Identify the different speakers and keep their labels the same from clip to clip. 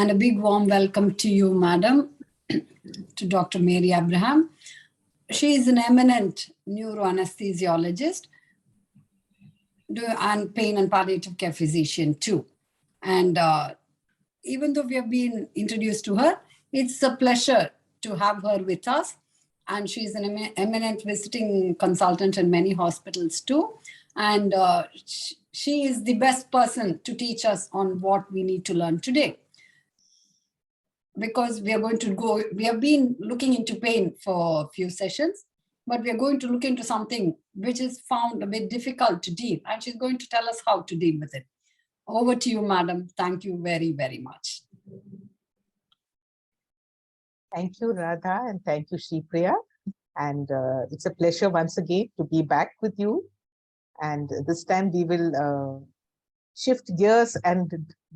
Speaker 1: And a big warm welcome to you, madam, to Dr. Mary Abraham. She is an eminent neuroanesthesiologist and pain and palliative care physician too. And even though we have been introduced to her, it's a pleasure to have her with us. And she's an eminent visiting consultant in many hospitals too. And she is the best person to teach us on what we need to learn today. Because we have been looking into pain for a few sessions, but we are going to look into something which is found a bit difficult to deal. And she's going to tell us how to deal with it. Over to you, madam. Thank you very, very much.
Speaker 2: Thank you, Radha, and thank you, Shripriya. And it's a pleasure once again to be back with you. And this time we will shift gears and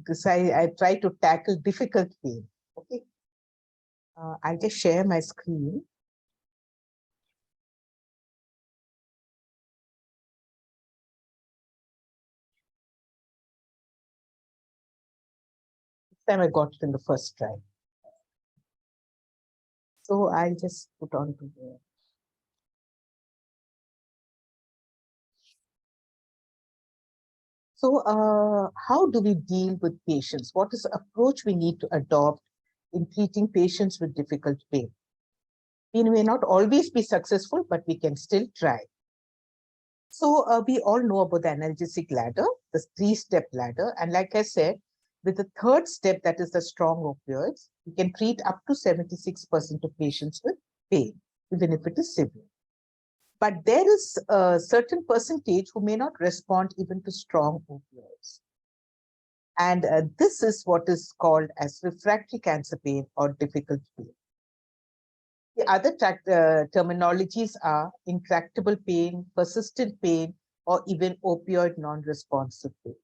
Speaker 2: decide. I try to tackle difficult pain. Okay. I'll just share my screen. This time I got it in the first try. So I'll just put on to the. So how do we deal with patients? What is the approach we need to adopt in treating patients with difficult pain? We may not always be successful, but we can still try. So we all know about the analgesic ladder, the 3-step ladder. And like I said, with the third step, that is the strong opioids, we can treat up to 76% of patients with pain, even if it is severe. But there is a certain percentage who may not respond even to strong opioids. And this is what is called as refractory cancer pain or difficult pain. The other terminologies are intractable pain, persistent pain, or even opioid non-responsive pain.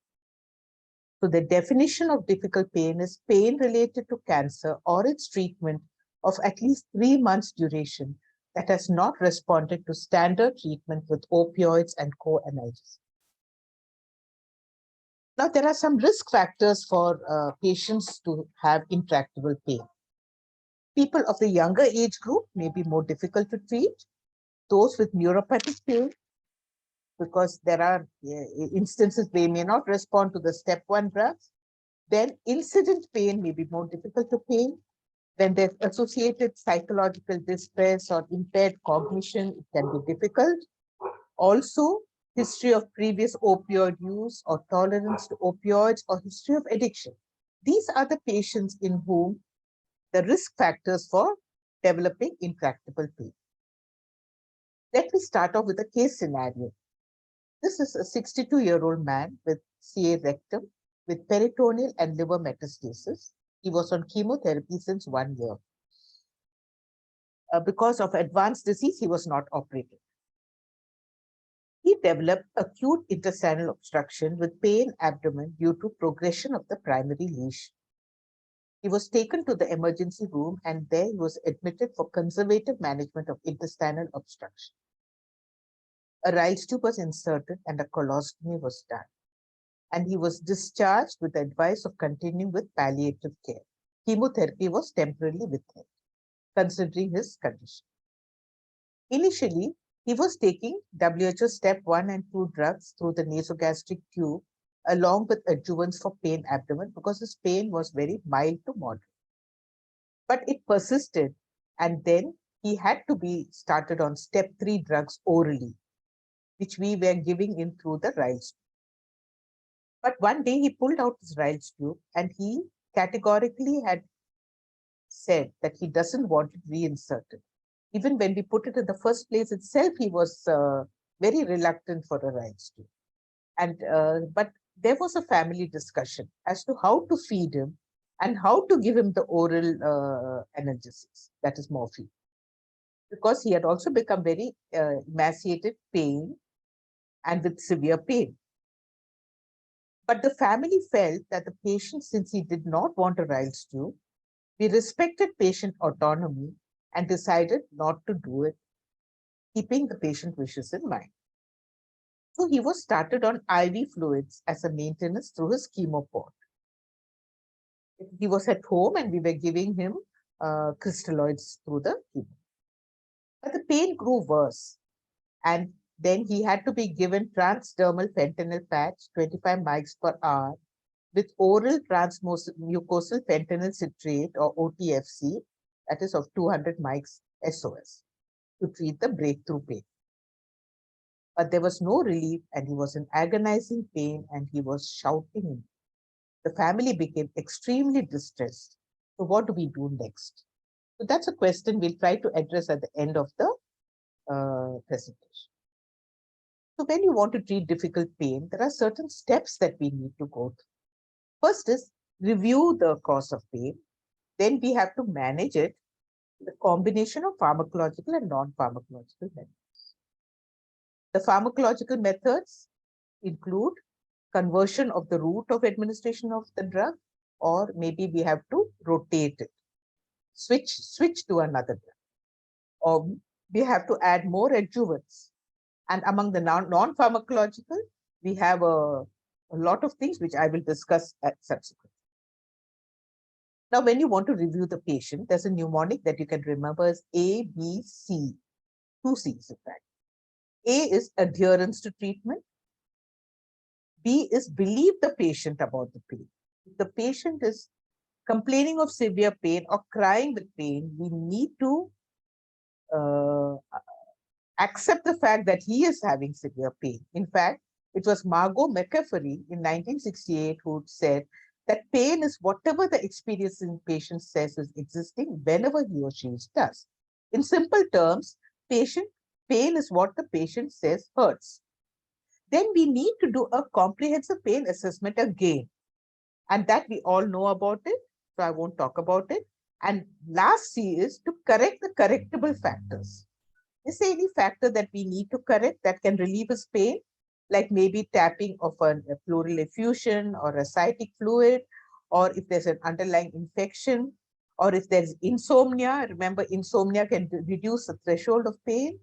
Speaker 2: So the definition of difficult pain is pain related to cancer or its treatment of at least 3 months duration that has not responded to standard treatment with opioids and co-analgesics. Now, there are some risk factors for patients to have intractable pain. People of the younger age group may be more difficult to treat. Those with neuropathic pain, because there are instances they may not respond to the step 1 drugs. Then incident pain may be more difficult to pain. Then there's associated psychological distress or impaired cognition. It can be difficult. Also, history of previous opioid use or tolerance to opioids or history of addiction. These are the patients in whom the risk factors for developing intractable pain. Let me start off with a case scenario. This is a 62-year-old man with CA rectum with peritoneal and liver metastasis. He was on chemotherapy since 1 year. Because of advanced disease, he was not operated. He developed acute intestinal obstruction with pain abdomen due to progression of the primary lesion. He was taken to the emergency room and there he was admitted for conservative management of intestinal obstruction. A Ryle's tube was inserted and a colostomy was done. And he was discharged with the advice of continuing with palliative care. Chemotherapy was temporarily withheld, considering his condition. Initially, he was taking WHO step 1 and 2 drugs through the nasogastric tube along with adjuvants for pain abdomen because his pain was very mild to moderate. But it persisted and then he had to be started on step 3 drugs orally, which we were giving him through the Ryle's tube. But one day he pulled out his Ryle's tube and he categorically had said that he doesn't want it reinserted. Even when we put it in the first place itself, he was very reluctant for a Ryle's tube. And but there was a family discussion as to how to feed him and how to give him the oral analgesics, that is morphine, because he had also become very emaciated, pain, and with severe pain. But the family felt that the patient, since he did not want a Ryle's tube, we respected patient autonomy and decided not to do it, keeping the patient wishes in mind. So he was started on IV fluids as a maintenance through his chemo port. He was at home and we were giving him crystalloids through the chemo. But the pain grew worse. And then he had to be given transdermal fentanyl patch, 25 mics per hour, with oral transmucosal fentanyl citrate or OTFC, that is of 200 mics SOS, to treat the breakthrough pain. But there was no relief and he was in agonizing pain and he was shouting. The family became extremely distressed. So what do we do next? So that's a question we'll try to address at the end of the presentation. So when you want to treat difficult pain, there are certain steps that we need to go through. First is review the cause of pain. Then we have to manage it with a combination of pharmacological and non-pharmacological methods. The pharmacological methods include conversion of the route of administration of the drug, or maybe we have to rotate it, switch to another drug, or we have to add more adjuvants. And among the non-pharmacological, we have a lot of things which I will discuss at subsequent. Now, when you want to review the patient, there's a mnemonic that you can remember as A, B, C, 2 C's in fact. A is adherence to treatment. B is believe the patient about the pain. If the patient is complaining of severe pain or crying with pain, we need to accept the fact that he is having severe pain. In fact, it was Margot McCaffrey in 1968 who said that pain is whatever the experiencing patient says is existing whenever he or she does. In simple terms, pain is what the patient says hurts. Then we need to do a comprehensive pain assessment again. And that we all know about it, so I won't talk about it. And last C is to correct the correctable factors. Is there any factor that we need to correct that can relieve his pain, like maybe tapping of a pleural effusion or ascitic fluid, or if there's an underlying infection, or if there's insomnia? Remember, insomnia can reduce the threshold of pain.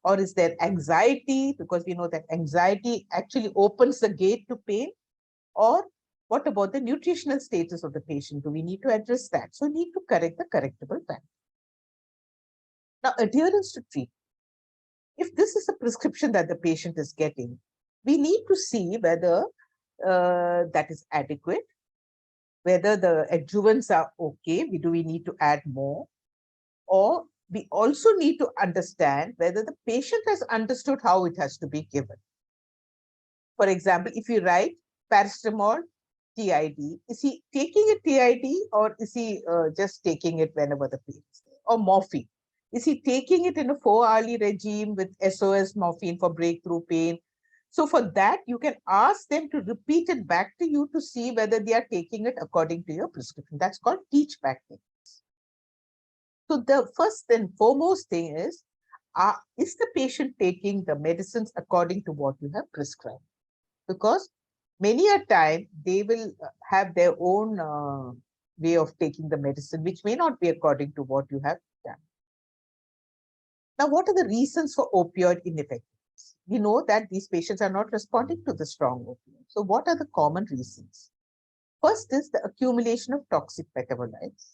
Speaker 2: Or is there anxiety? Because we know that anxiety actually opens the gate to pain. Or what about the nutritional status of the patient? Do we need to address that? So we need to correct the correctable factor. Now, adherence to treatment. If this is a prescription that the patient is getting, we need to see whether that is adequate, whether the adjuvants are okay, do we need to add more, or we also need to understand whether the patient has understood how it has to be given. For example, if you write paracetamol TID, is he taking a TID or is he just taking it whenever the pain is there? Or morphine. Is he taking it in a 4-hourly regime with SOS morphine for breakthrough pain? So for that, you can ask them to repeat it back to you to see whether they are taking it according to your prescription. That's called teach back techniques. So the first and foremost thing is the patient taking the medicines according to what you have prescribed? Because many a time they will have their own way of taking the medicine, which may not be according to what you have done. Now, what are the reasons for opioid ineffectiveness? We know that these patients are not responding to the strong opioid. So what are the common reasons? First is the accumulation of toxic metabolites.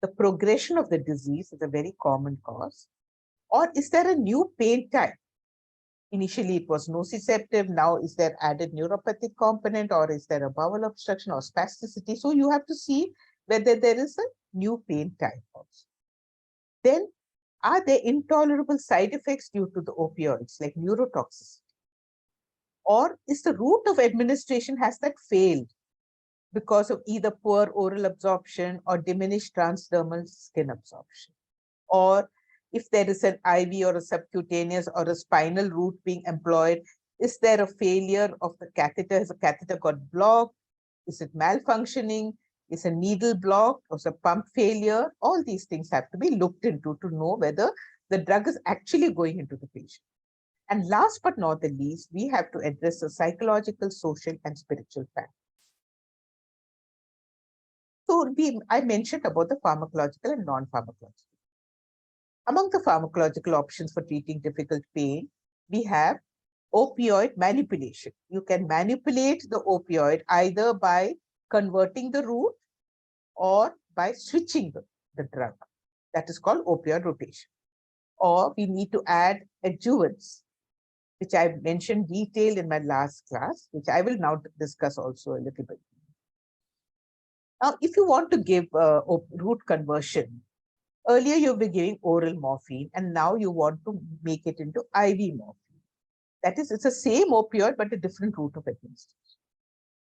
Speaker 2: The progression of the disease is a very common cause. Or is there a new pain type? Initially, it was nociceptive. Now, is there added neuropathic component, or is there a bowel obstruction or spasticity? So you have to see whether there is a new pain type also. Then, are there intolerable side effects due to the opioids, like neurotoxicity? Or is the route of administration, has that failed because of either poor oral absorption or diminished transdermal skin absorption? Or if there is an IV or a subcutaneous or a spinal route being employed, is there a failure of the catheter? Has the catheter got blocked? Is it malfunctioning? Is a needle blocked? Or is a pump failure? All these things have to be looked into to know whether the drug is actually going into the patient. And last but not the least, we have to address the psychological, social, and spiritual factors. So I mentioned about the pharmacological and non-pharmacological. Among the pharmacological options for treating difficult pain, we have opioid manipulation. You can manipulate the opioid either by converting the route or by switching the drug. That is called opioid rotation. Or we need to add adjuvants, which I mentioned detailed in my last class, which I will now discuss also a little bit. Now, if you want to give route conversion, earlier you've been giving oral morphine, and now you want to make it into IV morphine. That is, it's the same opioid, but a different route of administration.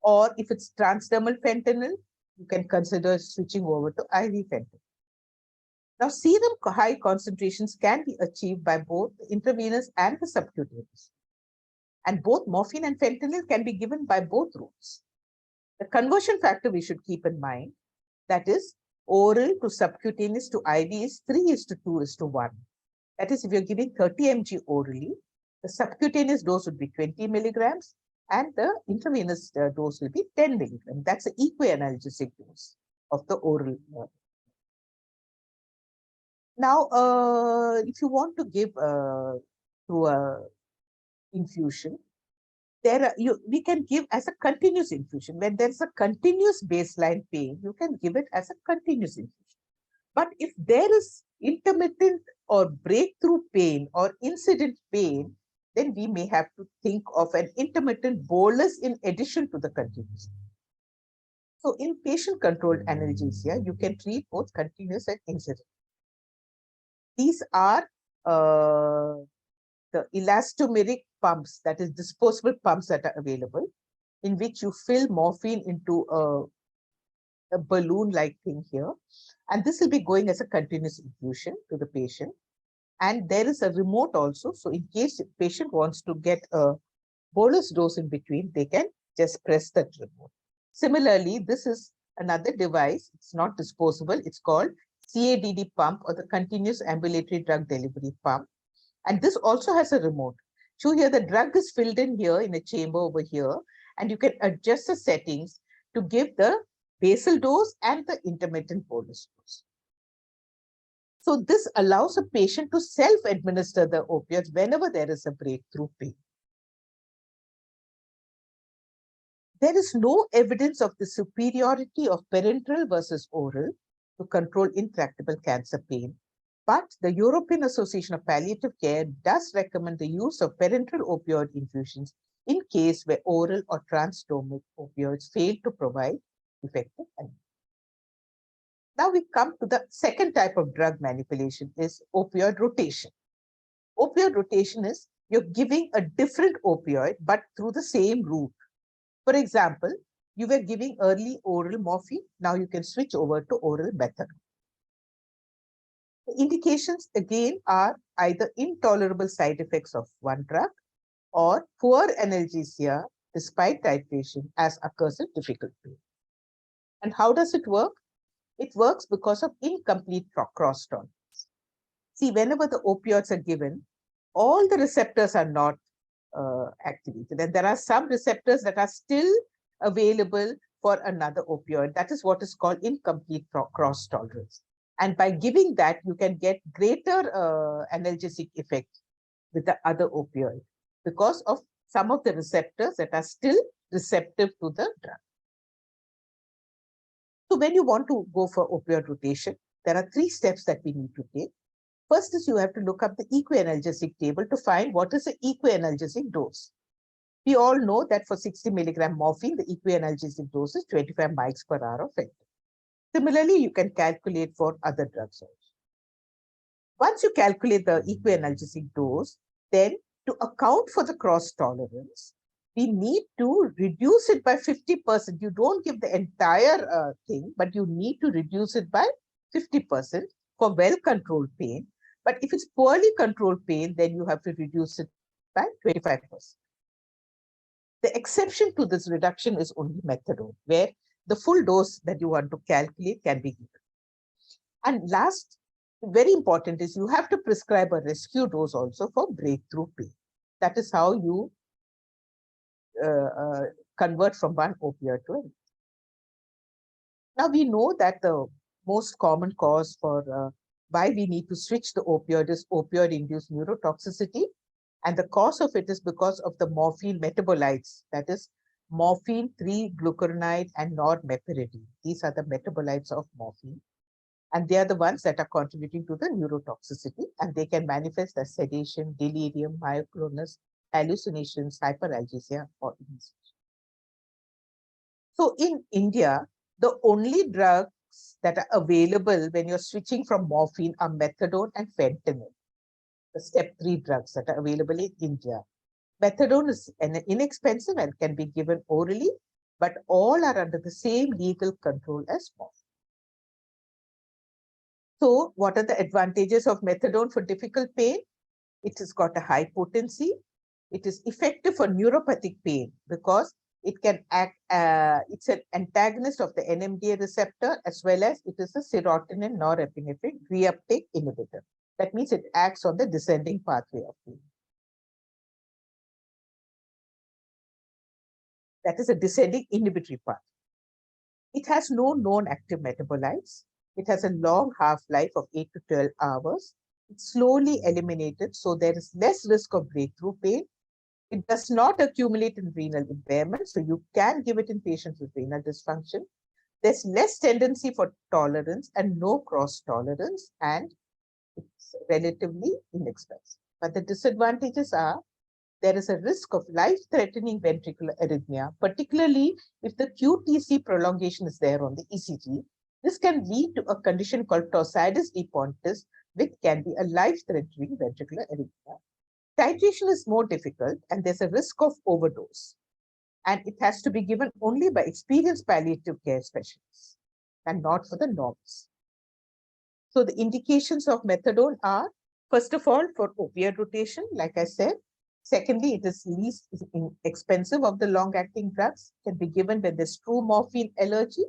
Speaker 2: Or if it's transdermal fentanyl, you can consider switching over to IV fentanyl. Now, serum high concentrations can be achieved by both the intravenous and the subcutaneous. And both morphine and fentanyl can be given by both routes. The conversion factor we should keep in mind, that is, oral to subcutaneous to IV is 3:2:1. That is, if you're giving 30 mg orally, the subcutaneous dose would be 20 milligrams and the intravenous dose will be 10 milligrams. That's the equianalgesic dose of the oral. Now, if you want to give through a infusion, we can give as a continuous infusion. When there's a continuous baseline pain, you can give it as a continuous infusion. But if there is intermittent or breakthrough pain or incident pain, then we may have to think of an intermittent bolus in addition to the continuous. So in patient-controlled analgesia, you can treat both continuous and incident. These are the elastomeric pumps, that is disposable pumps that are available, in which you fill morphine into a balloon-like thing here. And this will be going as a continuous infusion to the patient. And there is a remote also. So in case the patient wants to get a bolus dose in between, they can just press that remote. Similarly, this is another device. It's not disposable. It's called CADD pump, or the continuous ambulatory drug delivery pump. And this also has a remote. So here the drug is filled in here in a chamber over here, and you can adjust the settings to give the basal dose and the intermittent bolus dose. So this allows a patient to self-administer the opioids whenever there is a breakthrough pain. There is no evidence of the superiority of parenteral versus oral to control intractable cancer pain. But the European Association of Palliative Care does recommend the use of parenteral opioid infusions in case where oral or transdermal opioids fail to provide effective anesthesia. Now we come to the second type of drug manipulation, is opioid rotation. Opioid rotation is you're giving a different opioid, but through the same route. For example, you were giving early oral morphine. Now you can switch over to oral methadone. The indications again are either intolerable side effects of one drug or poor analgesia despite titration, as occurs in difficult pain. And how does it work? It works because of incomplete cross tolerance. See, whenever the opioids are given, all the receptors are not activated. And there are some receptors that are still available for another opioid. That is what is called incomplete cross tolerance. And by giving that, you can get greater analgesic effect with the other opioid because of some of the receptors that are still receptive to the drug. So when you want to go for opioid rotation, there are 3 steps that we need to take. First is you have to look up the equianalgesic table to find what is the equianalgesic dose. We all know that for 60 milligram morphine, the equianalgesic dose is 25 mics per hour of fentanyl. Similarly, you can calculate for other drugs also. Once you calculate the equianalgesic dose, then to account for the cross tolerance, we need to reduce it by 50%. You don't give the entire thing, but you need to reduce it by 50% for well-controlled pain. But if it's poorly controlled pain, then you have to reduce it by 25%. The exception to this reduction is only methadone, where the full dose that you want to calculate can be given. And last, very important is you have to prescribe a rescue dose also for breakthrough pain. That is how you convert from one opioid to another. Now we know that the most common cause for why we need to switch the opioid is opioid-induced neurotoxicity. And the cause of it is because of the morphine metabolites, that is morphine, 3-glucuronide, and normeperidine. These are the metabolites of morphine. And they are the ones that are contributing to the neurotoxicity, and they can manifest as sedation, delirium, myoclonus, hallucinations, hyperalgesia, or inhalation. So in India, the only drugs that are available when you're switching from morphine are methadone and fentanyl, the step 3 drugs that are available in India. Methadone is inexpensive and can be given orally, but all are under the same legal control as morphine. So what are the advantages of methadone for difficult pain? It has got a high potency. It is effective for neuropathic pain because it can act, it's an antagonist of the NMDA receptor, as well as it is a serotonin norepinephrine reuptake inhibitor. That means it acts on the descending pathway of pain. That is a descending inhibitory path. It has no known active metabolites. It has a long half-life of 8 to 12 hours. It's slowly eliminated, so there is less risk of breakthrough pain. It does not accumulate in renal impairment, so you can give it in patients with renal dysfunction. There's less tendency for tolerance and no cross tolerance, and it's relatively inexpensive. But the disadvantages are there is a risk of life-threatening ventricular arrhythmia, particularly if the QTC prolongation is there on the ECG. This can lead to a condition called torsades de pontis, which can be a life-threatening ventricular arrhythmia. Titration is more difficult, and there's a risk of overdose. And it has to be given only by experienced palliative care specialists and not for the norms. So the indications of methadone are, first of all, for opioid rotation, like I said. Secondly, it is least expensive of the long-acting drugs, can be given when there's true morphine allergy,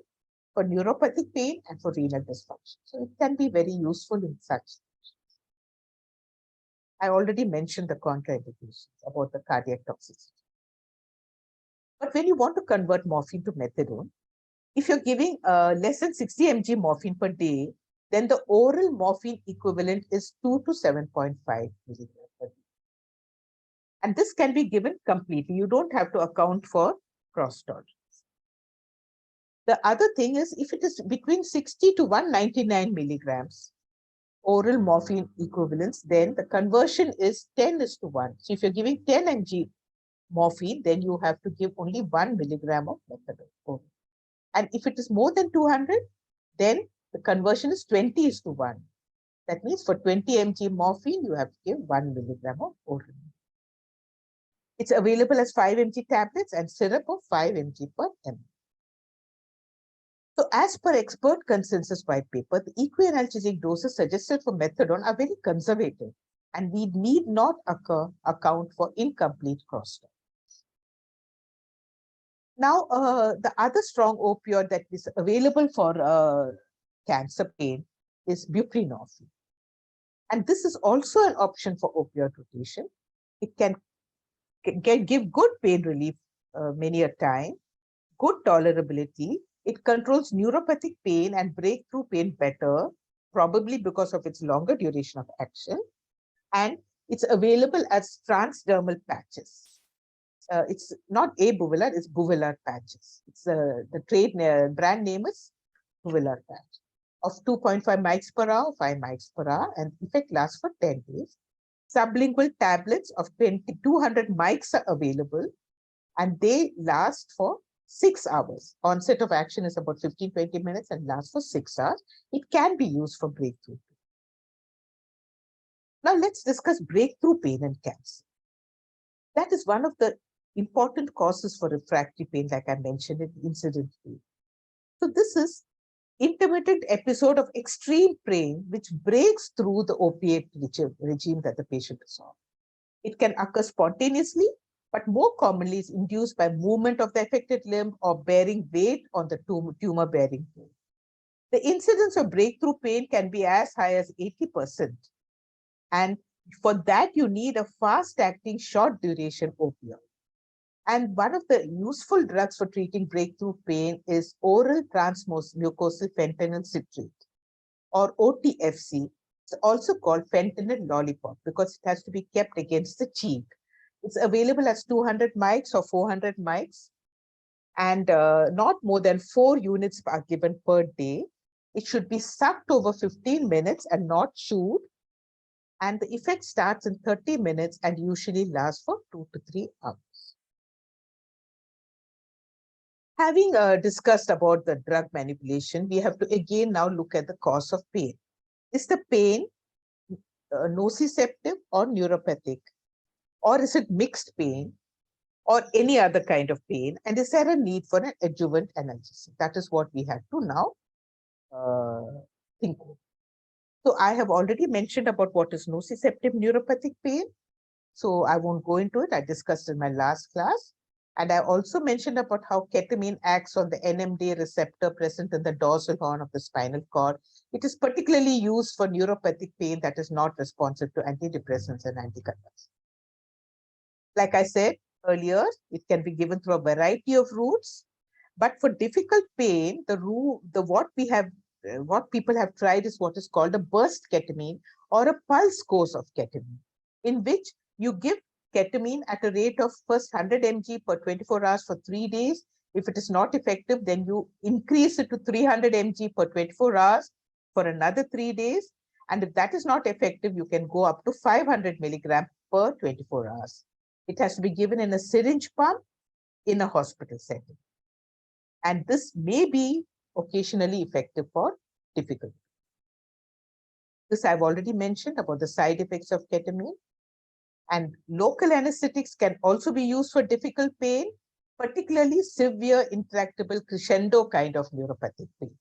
Speaker 2: for neuropathic pain, and for renal dysfunction. So it can be very useful in such situations. I already mentioned the contraindications about the cardiac toxicity. But when you want to convert morphine to methadone, if you're giving less than 60 mg morphine per day, then the oral morphine equivalent is 2 to 7.5 milligrams per day. And this can be given completely. You don't have to account for cross tolerance. The other thing is, if it is between 60 to 199 milligrams oral morphine equivalents, then the conversion is 10:1. So if you're giving 10 mg morphine, then you have to give only 1 milligram of methadone. And if it is more than 200, then the conversion is 20:1. That means for 20 mg morphine, you have to give 1 milligram of oral. It's available as 5 mg tablets and syrup of 5 mg per ml. So as per expert consensus white paper, the equianalgesic doses suggested for methadone are very conservative, and we need not account for incomplete cross-tolerance. Now, the other strong opioid that is available for cancer pain is buprenorphine. And this is also an option for opioid rotation. It can give good pain relief many a time, good tolerability. It controls neuropathic pain and breakthrough pain better, probably because of its longer duration of action. And it's available as transdermal patches. It's not Buvilar, it's Buvilar patches. It's the brand name is Buvilar patch of 2.5 mics per hour, 5 mics per hour, and effect lasts for 10 days. Sublingual tablets of 200 mics are available, and they last for 6 hours. Onset of action is about 15-20 minutes and lasts for 6 hours. It can be used for breakthrough pain. Now let's discuss breakthrough pain and cancer. That is one of the important causes for refractory pain, like I mentioned in incident pain. So this is intermittent episode of extreme pain which breaks through the opiate regime that the patient is on. It can occur spontaneously, but more commonly is induced by movement of the affected limb or bearing weight on the tumor-bearing bone. The incidence of breakthrough pain can be as high as 80%. And for that, you need a fast-acting, short-duration opioid. And one of the useful drugs for treating breakthrough pain is oral transmucosal fentanyl citrate, or OTFC. It's also called fentanyl lollipop because it has to be kept against the cheek. It's available as 200 mics or 400 mics. and not more than 4 units are given per day. It should be sucked over 15 minutes and not chewed. And the effect starts in 30 minutes and usually lasts for 2 to 3 hours. Having discussed about the drug manipulation, we have to again now look at the cause of pain. Is the pain nociceptive or neuropathic? Or is it mixed pain or any other kind of pain? And is there a need for an adjuvant analgesic? That is what we have to now think of. So I have already mentioned about what is nociceptive neuropathic pain. So I won't go into it. I discussed in my last class. And I also mentioned about how ketamine acts on the NMDA receptor present in the dorsal horn of the spinal cord. It is particularly used for neuropathic pain that is not responsive to antidepressants and anticonvulsants. Like I said earlier, it can be given through a variety of routes. But for difficult pain, what people have tried is what is called a burst ketamine or a pulse course of ketamine, in which you give ketamine at a rate of first 100 mg per 24 hours for 3 days. If it is not effective, then you increase it to 300 mg per 24 hours for another 3 days. And if that is not effective, you can go up to 500 milligram per 24 hours. It has to be given in a syringe pump in a hospital setting. And this may be occasionally effective for difficult. This I've already mentioned about the side effects of ketamine. And local anesthetics can also be used for difficult pain, particularly severe intractable crescendo kind of neuropathic pain.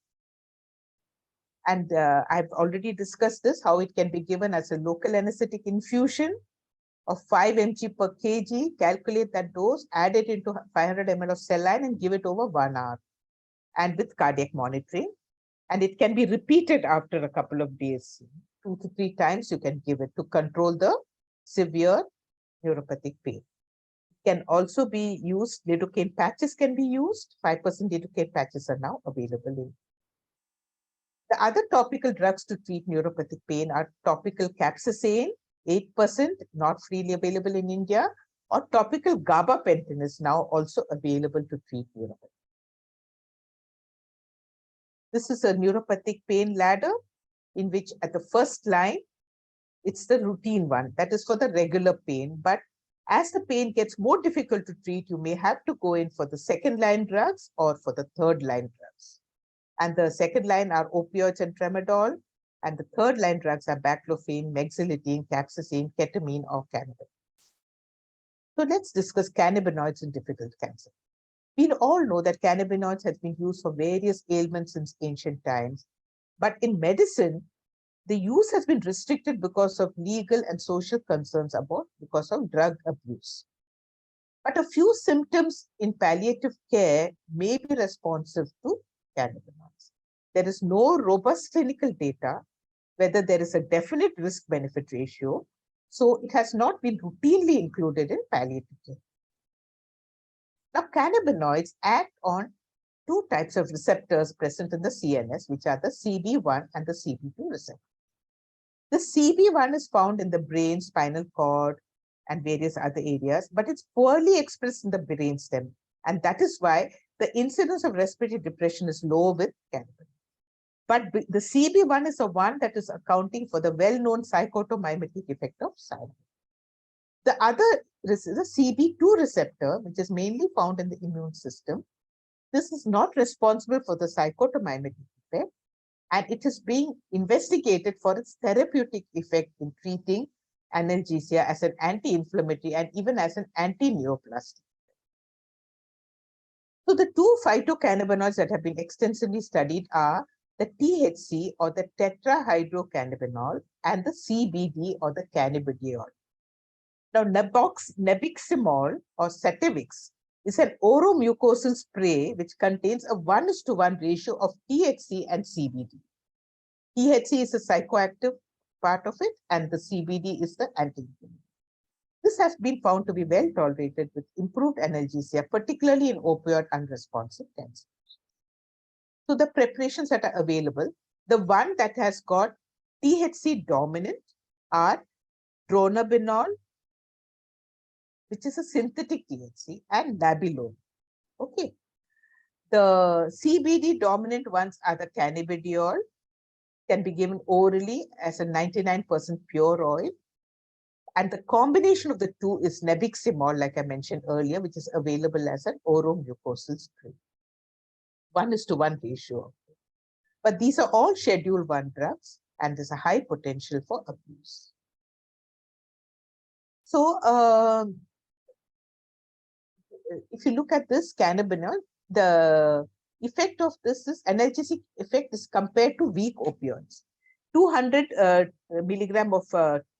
Speaker 2: And I've already discussed this, how it can be given as a local anesthetic infusion of 5 mg per kg, calculate that dose, add it into 500 ml of saline and give it over 1 hour, and with cardiac monitoring. And it can be repeated after a couple of days. 2 to 3 times you can give it to control the severe neuropathic pain. It can also be used, lidocaine patches can be used. 5% lidocaine patches are now available. The other topical drugs to treat neuropathic pain are topical capsaicin, 8%, not freely available in India, or topical gabapentin is now also available to treat neuropathy. This is a neuropathic pain ladder in which at the first line, it's the routine one, that is for the regular pain. But as the pain gets more difficult to treat, you may have to go in for the second line drugs or for the third line drugs. And the second line are opioids and tramadol. And the third line drugs are baclofen, mexiletine, capsaicin, ketamine, or cannabinoids. So let's discuss cannabinoids in difficult cancer. We all know that cannabinoids have been used for various ailments since ancient times. But in medicine, the use has been restricted because of legal and social concerns because of drug abuse. But a few symptoms in palliative care may be responsive to cannabinoids. There is no robust clinical data whether there is a definite risk-benefit ratio, so it has not been routinely included in palliative care. Now, cannabinoids act on 2 types of receptors present in the CNS, which are the CB1 and the CB2 receptors. The CB1 is found in the brain, spinal cord, and various other areas, but it's poorly expressed in the brainstem. And that is why the incidence of respiratory depression is low with cannabinoids. But the CB1 is the one that is accounting for the well-known psychotomimetic effect of silence. The other is the CB2 receptor, which is mainly found in the immune system. This is not responsible for the psychotomimetic effect, and it is being investigated for its therapeutic effect in treating analgesia as an anti-inflammatory and even as an anti-neoplastic. So the 2 phytocannabinoids that have been extensively studied are the THC or the tetrahydrocannabinol and the CBD or the cannabidiol. Now, nabiximol or Sativix is an oromucosal spray which contains a 1:1 ratio of THC and CBD. THC is a psychoactive part of it, and the CBD is the anti-inflammatory. This has been found to be well tolerated with improved analgesia, particularly in opioid unresponsive cancer. So the preparations that are available, the one that has got THC dominant are dronabinol, which is a synthetic THC, and nabilone. Okay. The CBD dominant ones are the cannabidiol, can be given orally as a 99% pure oil. And the combination of the two is nabiximol, like I mentioned earlier, which is available as an oromucosal spray. 1:1 ratio. But these are all Schedule 1 drugs, and there's a high potential for abuse. So if you look at this cannabinol, the effect of this is analgesic effect is compared to weak opioids. 200 milligram of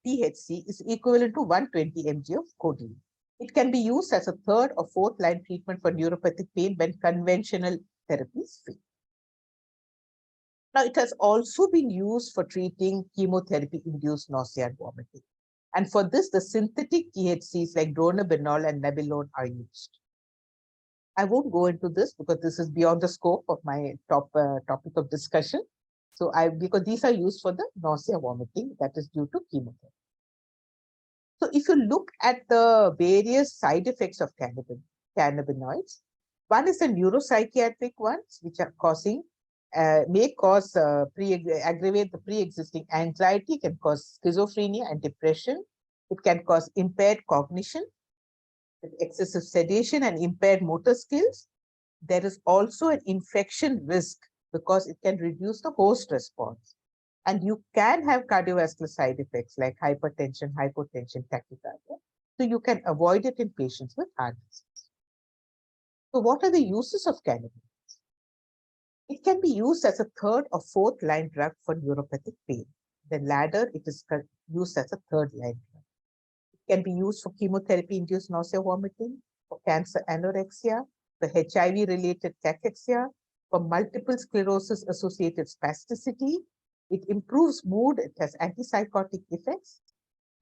Speaker 2: THC is equivalent to 120 mg of codeine. It can be used as a third or fourth line treatment for neuropathic pain when conventional therapies fail. Now, it has also been used for treating chemotherapy-induced nausea and vomiting. And for this, the synthetic THCs like dronabinol and nabilone are used. I won't go into this because this is beyond the scope of my topic of discussion. So because these are used for the nausea vomiting that is due to chemotherapy. So if you look at the various side effects of cannabinoids, one is the neuropsychiatric ones, which are causing, may cause, aggravate the pre-existing anxiety, can cause schizophrenia and depression. It can cause impaired cognition, excessive sedation and impaired motor skills. There is also an infection risk because it can reduce the host response. And you can have cardiovascular side effects like hypertension, hypotension, tachycardia. So you can avoid it in patients with heart disease. So what are the uses of cannabis? It can be used as a third or fourth line drug for neuropathic pain. The latter, it is used as a third line drug. It can be used for chemotherapy-induced nausea, vomiting, for cancer anorexia, for HIV-related cachexia, for multiple sclerosis-associated spasticity. It improves mood. It has antipsychotic effects.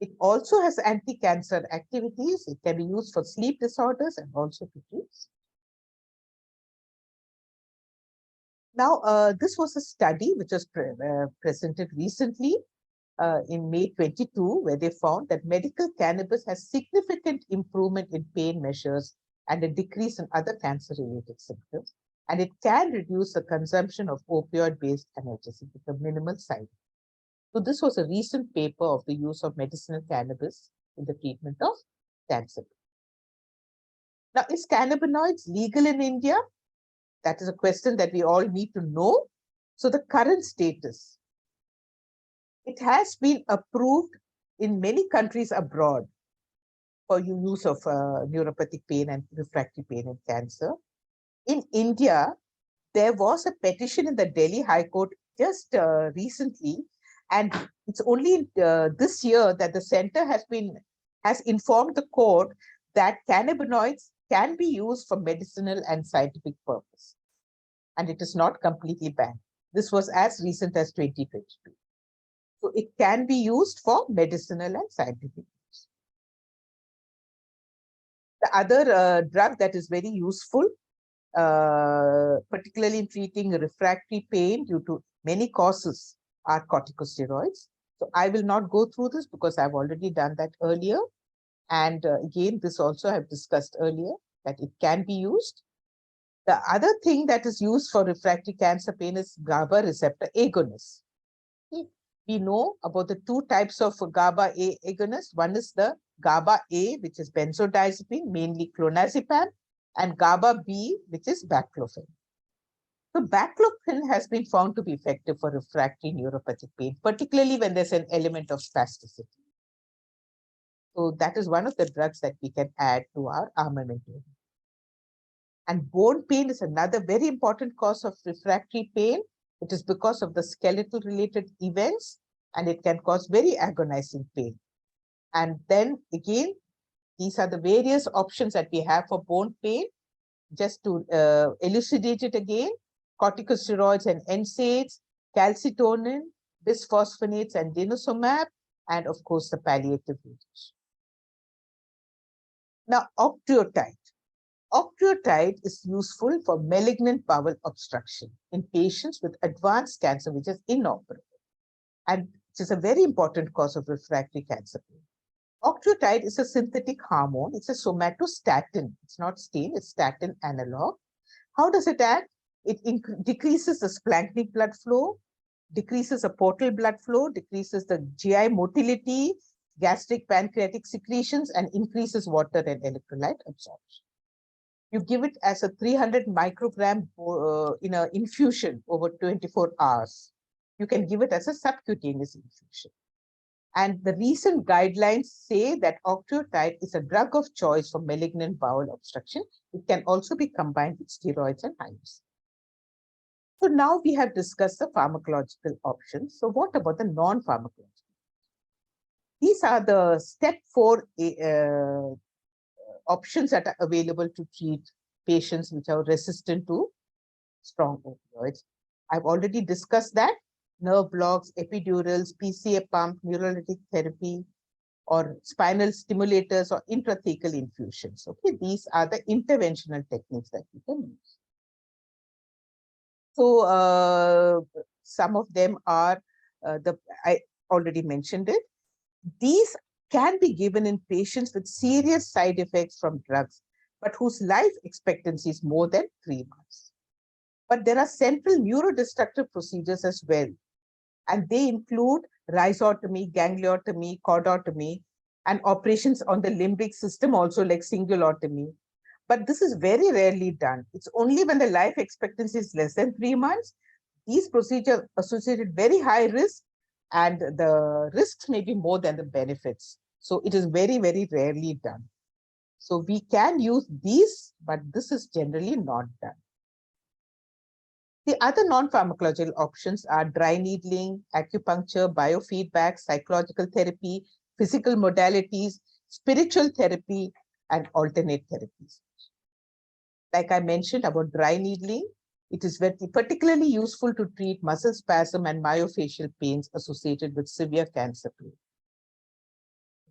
Speaker 2: It also has anti-cancer activities. It can be used for sleep disorders and also to treat. Now, this was a study which was presented recently in May 22, where they found that medical cannabis has significant improvement in pain measures and a decrease in other cancer-related symptoms. And it can reduce the consumption of opioid-based analgesics with a minimal side effect. So this was a recent paper of the use of medicinal cannabis in the treatment of cancer. Now, is cannabinoids legal in India? That is a question that we all need to know. So the current status, it has been approved in many countries abroad for use of neuropathic pain and refractory pain and cancer. In India, there was a petition in the Delhi High Court just recently, and it's only this year that the center has informed the court that cannabinoids can be used for medicinal and scientific purpose, and it is not completely banned. This was as recent as 2022. So it can be used for medicinal and scientific use. The other drug that is very useful, particularly in treating refractory pain due to many causes, are corticosteroids. So I will not go through this because I've already done that earlier. And again, this also I've discussed earlier that it can be used. The other thing that is used for refractory cancer pain is GABA receptor agonists. We know about the two types of GABA A agonists. One is the GABA A, which is benzodiazepine, mainly clonazepam, and GABA B, which is baclofen. So baclofen has been found to be effective for refractory neuropathic pain, particularly when there's an element of spasticity. So that is one of the drugs that we can add to our armamentarium. And bone pain is another very important cause of refractory pain. It is because of the skeletal related events, and it can cause very agonizing pain. And then again, these are the various options that we have for bone pain. Just to elucidate it again, corticosteroids and NSAIDs, calcitonin, bisphosphonates and denosumab, and of course the palliative radiation. Now, octreotide. Octreotide is useful for malignant bowel obstruction in patients with advanced cancer, which is inoperable, and which is a very important cause of refractory cancer pain. Octreotide is a synthetic hormone. It's a somatostatin. It's not stain, it's statin analog. How does it act? It decreases the splanchnic blood flow, decreases the portal blood flow, decreases the GI motility, gastric pancreatic secretions, and increases water and electrolyte absorption. You give it as a 300 microgram in an infusion over 24 hours. You can give it as a subcutaneous infusion. And the recent guidelines say that octreotide is a drug of choice for malignant bowel obstruction. It can also be combined with steroids and hymes. So now we have discussed the pharmacological options. So what about the non-pharmacological? These are the step 4 options that are available to treat patients which are resistant to strong opioids. I've already discussed that. Nerve blocks, epidurals, PCA pump, neurolytic therapy, or spinal stimulators or intrathecal infusions. Okay, these are the interventional techniques that you can use. So some of them are I already mentioned it. These can be given in patients with serious side effects from drugs, but whose life expectancy is more than 3 months. But there are central neurodestructive procedures as well, and they include rhizotomy, gangliotomy, chordotomy, and operations on the limbic system, also like cingulotomy. But this is very rarely done. It's only when the life expectancy is less than 3 months. These procedures associated very high risk, and the risks may be more than the benefits. So it is very, very rarely done. So we can use these, but this is generally not done. The other non-pharmacological options are dry needling, acupuncture, biofeedback, psychological therapy, physical modalities, spiritual therapy, and alternate therapies. Like I mentioned about dry needling, it is particularly useful to treat muscle spasm and myofascial pains associated with severe cancer pain.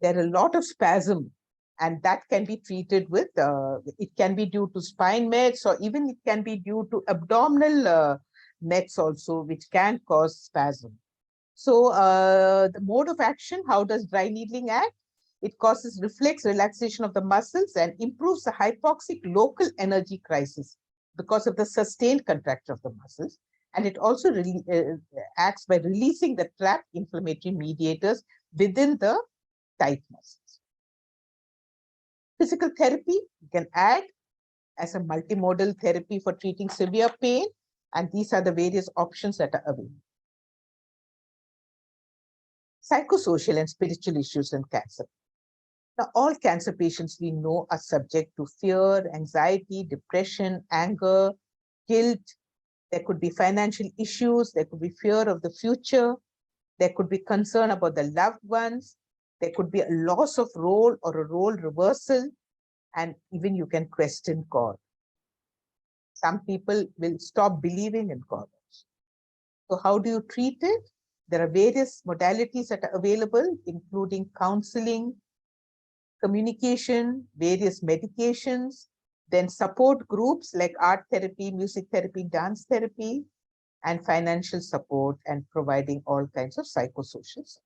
Speaker 2: There are a lot of spasm, and that can be treated with, it can be due to spine meds, or even it can be due to abdominal meds also, which can cause spasm. So the mode of action, how does dry needling act? It causes reflex relaxation of the muscles and improves the hypoxic local energy crisis because of the sustained contraction of the muscles. And it also acts by releasing the trapped inflammatory mediators within the tight muscles. Physical therapy can act as a multimodal therapy for treating severe pain, and these are the various options that are available. Psychosocial and spiritual issues in cancer. Now, all cancer patients we know are subject to fear, anxiety, depression, anger, guilt. There could be financial issues. There could be fear of the future. There could be concern about the loved ones. There could be a loss of role or a role reversal. And even you can question God. Some people will stop believing in God. So how do you treat it? There are various modalities that are available, including counseling, communication, various medications, then support groups like art therapy, music therapy, dance therapy, and financial support, and providing all kinds of psychosocial support.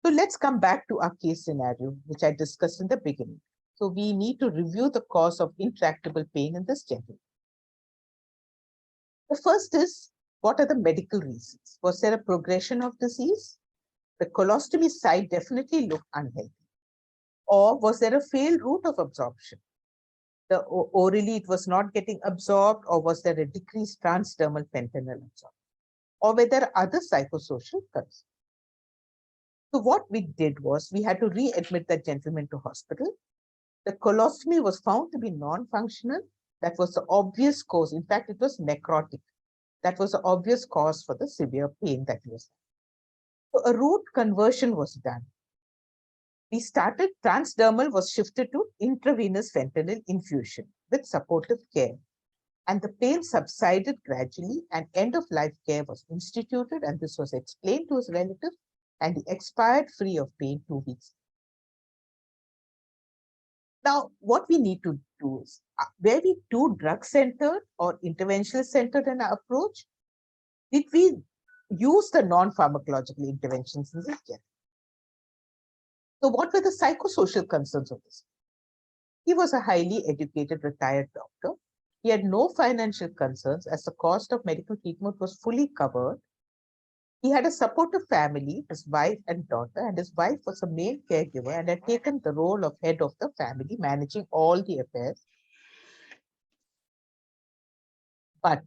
Speaker 2: So let's come back to our case scenario, which I discussed in the beginning. So we need to review the cause of intractable pain in this gentleman. The first is, what are the medical reasons? Was there a progression of disease? The colostomy site definitely looked unhealthy. Or was there a failed route of absorption? Orally it was not getting absorbed, or was there a decreased transdermal fentanyl absorption? Or were there other psychosocial concerns? So what we did was, we had to readmit that gentleman to hospital. The colostomy was found to be non-functional. That was the obvious cause. In fact, it was necrotic. That was the obvious cause for the severe pain that he was having. So a route conversion was done. We started, transdermal was shifted to intravenous fentanyl infusion with supportive care. And the pain subsided gradually, and end-of-life care was instituted, and this was explained to his relatives, and he expired free of pain 2 weeks. Now, what we need to do is, were we too drug-centered or interventional-centered in our approach? Did we use the non-pharmacological interventions in this case? So what were the psychosocial concerns of this? He was a highly educated retired doctor. He had no financial concerns as the cost of medical treatment was fully covered. He had a supportive family, his wife and daughter, and his wife was a main caregiver and had taken the role of head of the family, managing all the affairs. But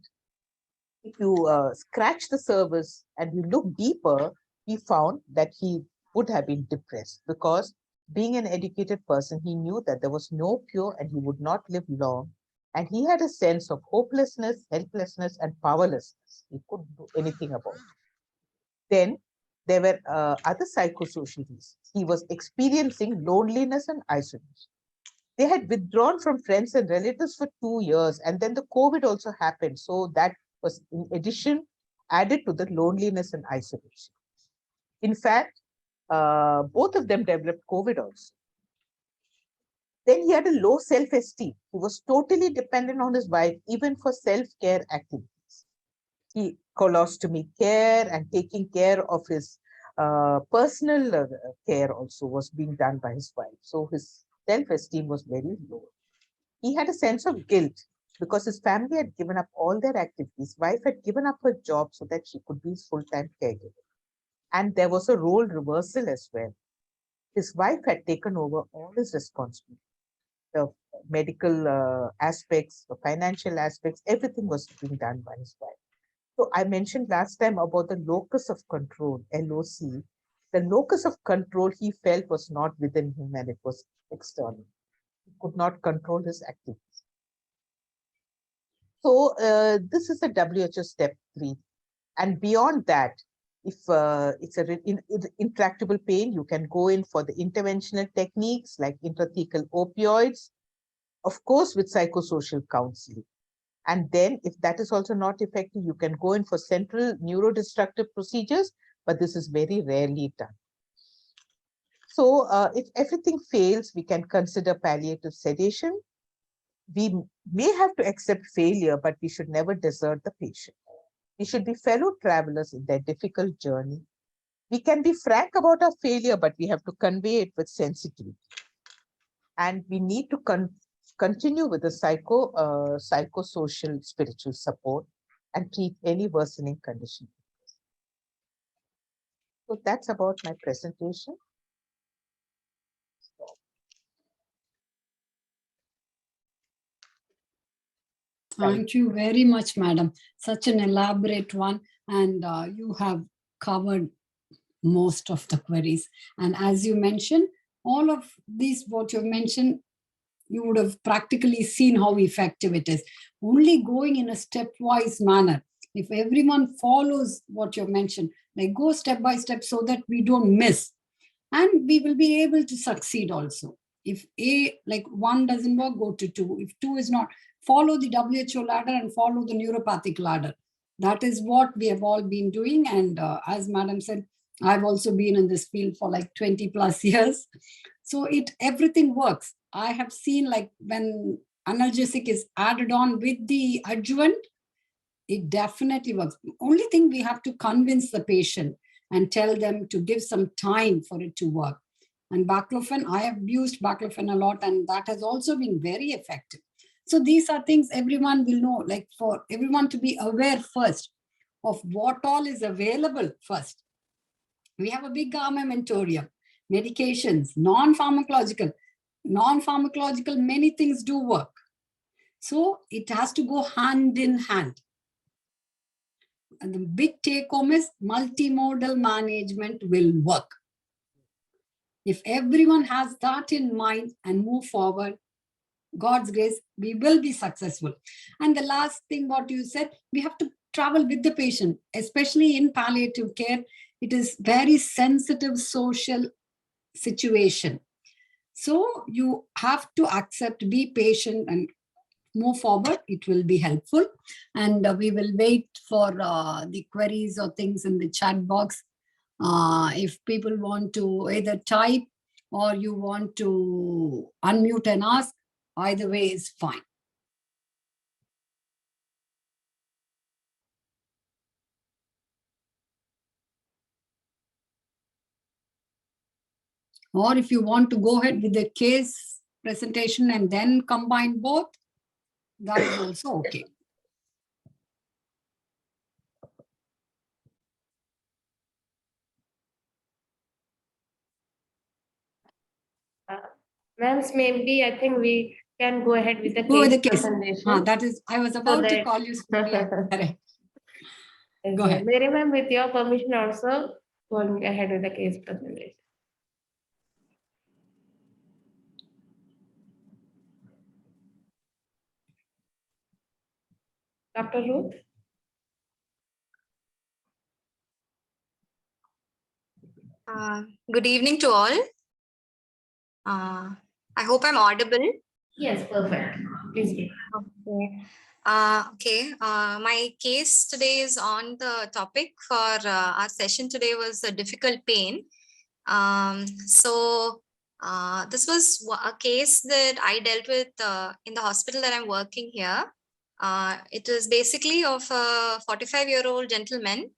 Speaker 2: if you scratch the surface and you look deeper, he found that he would have been depressed because being an educated person, he knew that there was no cure and he would not live long. And he had a sense of hopelessness, helplessness, and powerlessness. He couldn't do anything about it. Then there were other psychosocial reasons. He was experiencing loneliness and isolation. They had withdrawn from friends and relatives for 2 years, and then the COVID also happened. So that was, in addition, added to the loneliness and isolation. In fact, both of them developed COVID also. Then he had a low self-esteem. He was totally dependent on his wife, even for self-care activities. He colostomy care and taking care of his personal care also was being done by his wife. So his self-esteem was very low. He had a sense of guilt because his family had given up all their activities. Wife had given up her job so that she could be his full-time caregiver. And there was a role reversal as well. His wife had taken over all his responsibility. The medical aspects, the financial aspects, everything was being done by his wife. So I mentioned last time about the locus of control, LOC. The locus of control he felt was not within him and it was external. He could not control his activities. So this is the WHO step 3. And beyond that, if it's intractable pain, you can go in for the interventional techniques like intrathecal opioids, of course, with psychosocial counseling. And then if that is also not effective, you can go in for central neurodestructive procedures, but this is very rarely done. So if everything fails, we can consider palliative sedation. We may have to accept failure, but we should never desert the patient. We should be fellow travelers in their difficult journey. We can be frank about our failure, but we have to convey it with sensitivity. And we need to continue with the psychosocial spiritual support and treat any worsening condition. So that's about my presentation.
Speaker 1: Thank you very much, madam. Such an elaborate one, and you have covered most of the queries. And as you mentioned, all of these, what you've mentioned, you would have practically seen how effective it is. Only going in a stepwise manner. If everyone follows what you mentioned, like go step by step so that we don't miss, and we will be able to succeed also. If like 1 doesn't work, go to 2. If 2 is not, follow the WHO ladder and follow the neuropathic ladder. That is what we have all been doing. And as madam said, I've also been in this field for like 20 plus years. So everything works. I have seen like when analgesic is added on with the adjuvant, it definitely works. Only thing, we have to convince the patient and tell them to give some time for it to work. And baclofen, I have used baclofen a lot, and that has also been very effective. So these are things everyone will know, like for everyone to be aware first of what all is available first. We have a big armamentarium, medications, non-pharmacological. Non-pharmacological, many things do work. So it has to go hand in hand. And the big take home is multimodal management will work. If everyone has that in mind and move forward, God's grace, we will be successful. And the last thing, what you said, we have to travel with the patient, especially in palliative care. It is very sensitive social situation. So you have to accept, be patient, and move forward. It will be helpful. And we will wait for the queries or things in the chat box. If people want to either type or you want to unmute and ask, either way is fine. Or if you want to go ahead with the case presentation and then combine both, That is also okay.
Speaker 3: Ma'am, maybe I think we can go ahead with the
Speaker 1: Go with
Speaker 3: case
Speaker 1: the case.
Speaker 3: presentation.
Speaker 1: That is, I was about to call you. Correct. Go ahead.
Speaker 3: Mary ma'am, with your permission also, going ahead with the case presentation. Dr. Ruth?
Speaker 4: Good evening to all. I hope I'm audible.
Speaker 3: Yes, perfect. Please do.
Speaker 4: My case today is on the topic for our session today was a difficult pain. This was a case that I dealt with in the hospital that I'm working here. It is basically of a 45-year-old gentleman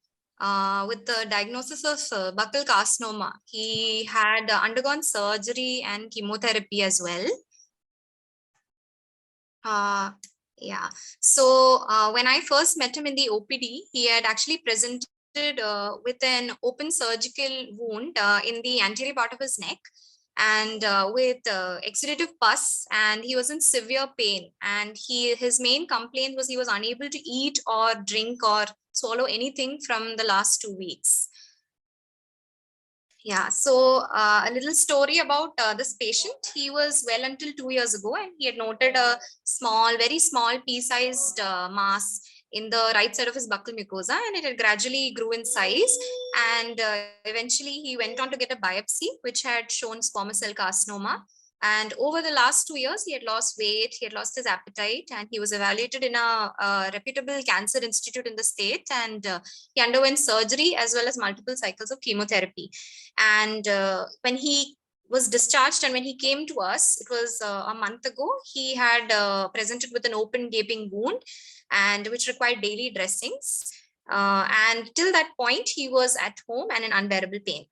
Speaker 4: with the diagnosis of buccal carcinoma. He had undergone surgery and chemotherapy as well. When I first met him in the OPD, he had actually presented with an open surgical wound in the anterior part of his neck and with exudative pus, and he was in severe pain. And his main complaint was he was unable to eat or drink or swallow anything from the last 2 weeks. Yeah, so a little story about this patient. He was well until 2 years ago, and he had noted a small, very small pea-sized mass in the right side of his buccal mucosa, and it had gradually grew in size. And eventually he went on to get a biopsy, which had shown squamous cell carcinoma. And over the last 2 years, he had lost weight, he had lost his appetite, and he was evaluated in a reputable cancer institute in the state. And he underwent surgery as well as multiple cycles of chemotherapy. And when he was discharged and when he came to us, it was a month ago, he had presented with an open gaping wound and which required daily dressings. And till that point, he was at home and in unbearable pain.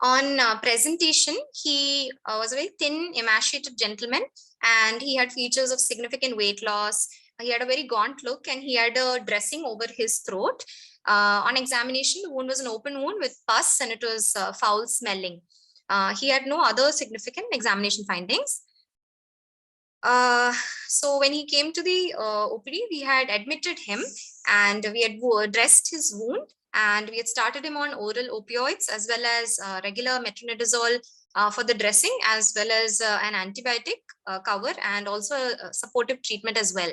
Speaker 4: On presentation, he was a very thin, emaciated gentleman, and he had features of significant weight loss. He had a very gaunt look, and he had a dressing over his throat. On examination, the wound was an open wound with pus, and it was foul smelling. He had no other significant examination findings. So when he came to the OPD, we had admitted him, and we had dressed his wound, and we had started him on oral opioids as well as regular metronidazole for the dressing, as well as an antibiotic cover, and also supportive treatment as well.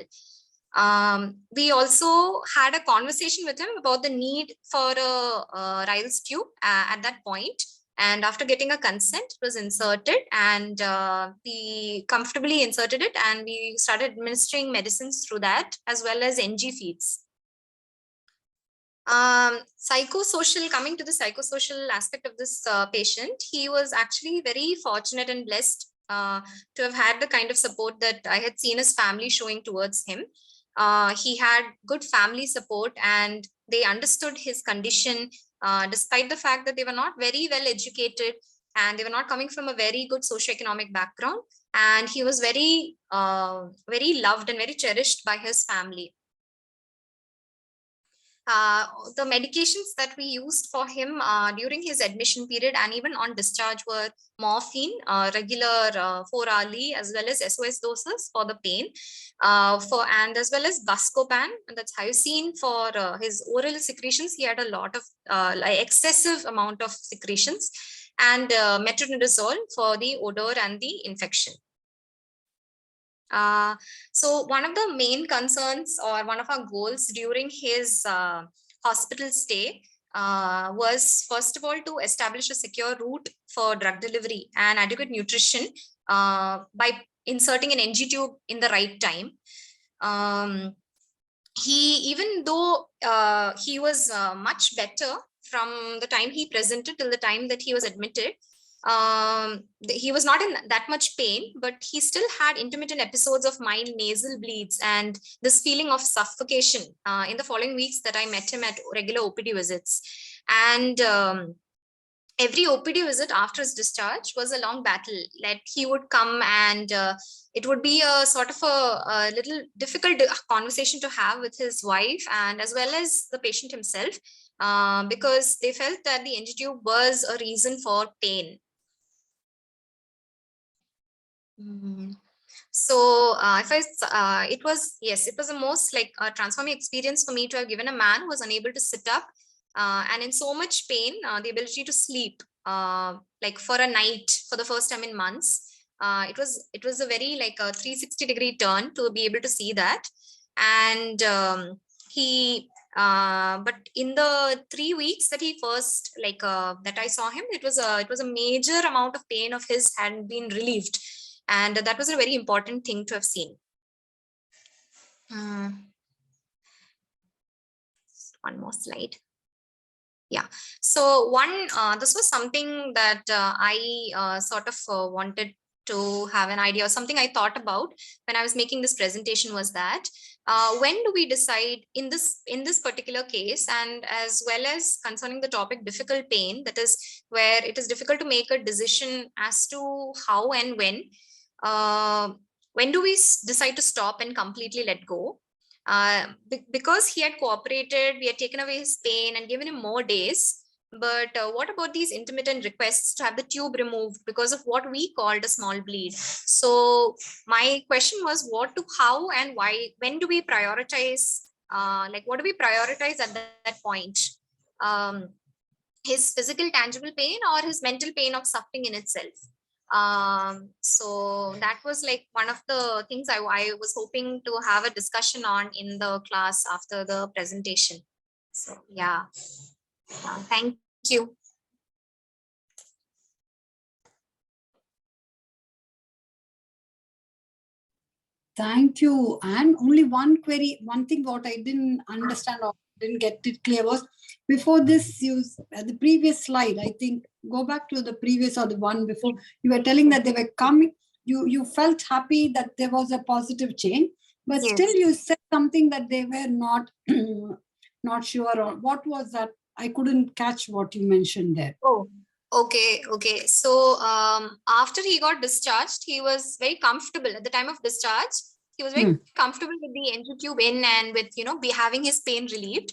Speaker 4: We also had a conversation with him about the need for a Ryle's tube at that point. And after getting a consent, it was inserted, and we comfortably inserted it, and we started administering medicines through that, as well as NG feeds. Psychosocial, coming to the psychosocial aspect of this patient, he was actually very fortunate and blessed to have had the kind of support that I had seen his family showing towards him. He had good family support, and they understood his condition, despite the fact that they were not very well educated and they were not coming from a very good socioeconomic background. And he was very, very loved and very cherished by his family. The medications that we used for him during his admission period and even on discharge were morphine, regular 4-hourly, as well as SOS doses for the pain, and as well as Buscopan, and that's hyoscine for his oral secretions. He had a lot of excessive amount of secretions, and metronidazole for the odor and the infection. So one of the main concerns, or one of our goals during his hospital stay was, first of all, to establish a secure route for drug delivery and adequate nutrition by inserting an NG tube in the right time. Even though he was much better from the time he presented till the time that he was admitted, he was not in that much pain, but he still had intermittent episodes of mild nasal bleeds and this feeling of suffocation in the following weeks that I met him at regular OPD visits. And every OPD visit after his discharge was a long battle. Like he would come and it would be a sort of a little difficult conversation to have with his wife and as well as the patient himself, because they felt that the NG tube was a reason for pain. So if I, it was, yes, it was the most like a transforming experience for me to have given a man who was unable to sit up and in so much pain, the ability to sleep like for a night for the first time in months. It was a very like a 360-degree turn to be able to see that. And he but in the 3 weeks that he first like that I saw him, it was a major amount of pain of his had been relieved, and that was a very important thing to have seen. One more slide. Yeah, so this was something that I sort of wanted to have an idea, or something I thought about when I was making this presentation, was that when do we decide in this particular case, and as well as concerning the topic difficult pain, that is where it is difficult to make a decision as to how and when do we decide to stop and completely let go? Because he had cooperated, we had taken away his pain and given him more days. But what about these intermittent requests to have the tube removed because of what we called a small bleed? So my question was, how and why, when do we prioritize, like what do we prioritize at that point? His physical tangible pain or his mental pain of suffering in itself? So that was like one of the things I was hoping to have a discussion on in the class after the presentation. So yeah, thank you.
Speaker 1: Thank you. And only one query, one thing what I didn't understand or didn't get it clear was, before this, the previous slide, I think, go back to the previous or the one before, you were telling that they were coming, you felt happy that there was a positive change, but
Speaker 4: Yes.
Speaker 1: still you said something that they were not, not sure, or what was that? I couldn't catch what you mentioned there.
Speaker 4: Oh, okay. So after he got discharged, he was very comfortable at the time of discharge. He was very comfortable with the NG tube in and with, be having his pain relieved.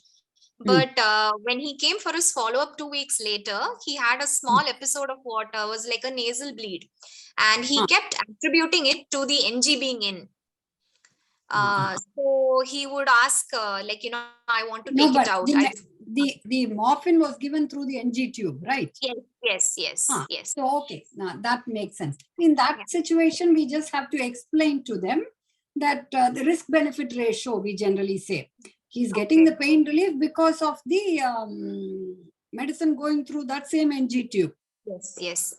Speaker 4: But when he came for his follow-up 2 weeks later, he had a small episode of what was like a nasal bleed, and he kept attributing it to the NG being in. So he would ask, I want to take it out.
Speaker 1: The morphine was given through the NG tube, right?
Speaker 4: Yes.
Speaker 1: So, okay, now that makes sense. In that situation, we just have to explain to them that the risk-benefit ratio, we generally say, he's getting the pain relief because of the medicine going through that same NG tube.
Speaker 4: Yes.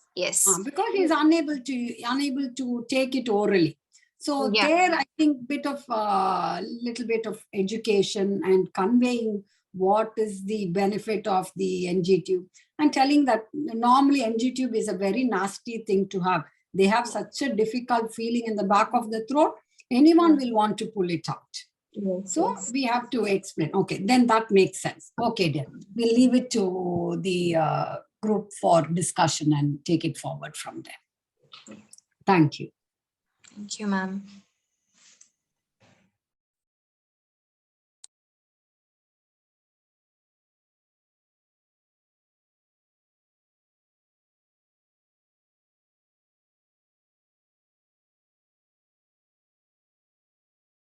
Speaker 1: Because he's unable to take it orally. So there, I think little bit of education and conveying what is the benefit of the NG tube, and telling that normally NG tube is a very nasty thing to have. They have such a difficult feeling in the back of the throat. Anyone will want to pull it out. So we have to explain. Okay, then that makes sense. Okay, dear. We'll leave it to the group for discussion and take it forward from there. Thank you.
Speaker 4: Thank you, ma'am.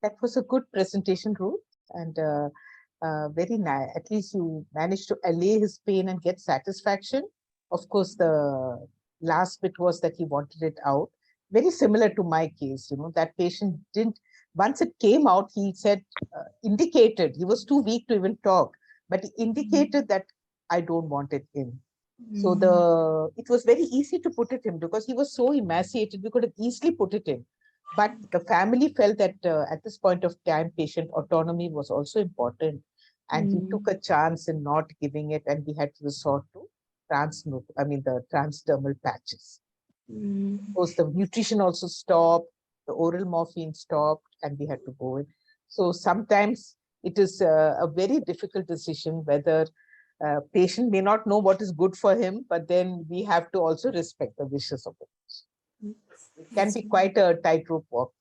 Speaker 2: That was a good presentation, Ruth, and very nice. At least you managed to allay his pain and get satisfaction. Of course, the last bit was that he wanted it out. Very similar to my case, that patient didn't, once it came out, he said, indicated, he was too weak to even talk, but he indicated that I don't want it in. So it was very easy to put it in because he was so emaciated, we could have easily put it in. But the family felt that at this point of time, patient autonomy was also important. And he took a chance in not giving it, and we had to resort to the transdermal patches. Of course, the nutrition also stopped, the oral morphine stopped, and we had to go in. So sometimes it is a very difficult decision whether Patient may not know what is good for him, but then we have to also respect the wishes of the patient. It can be quite a tightrope walk.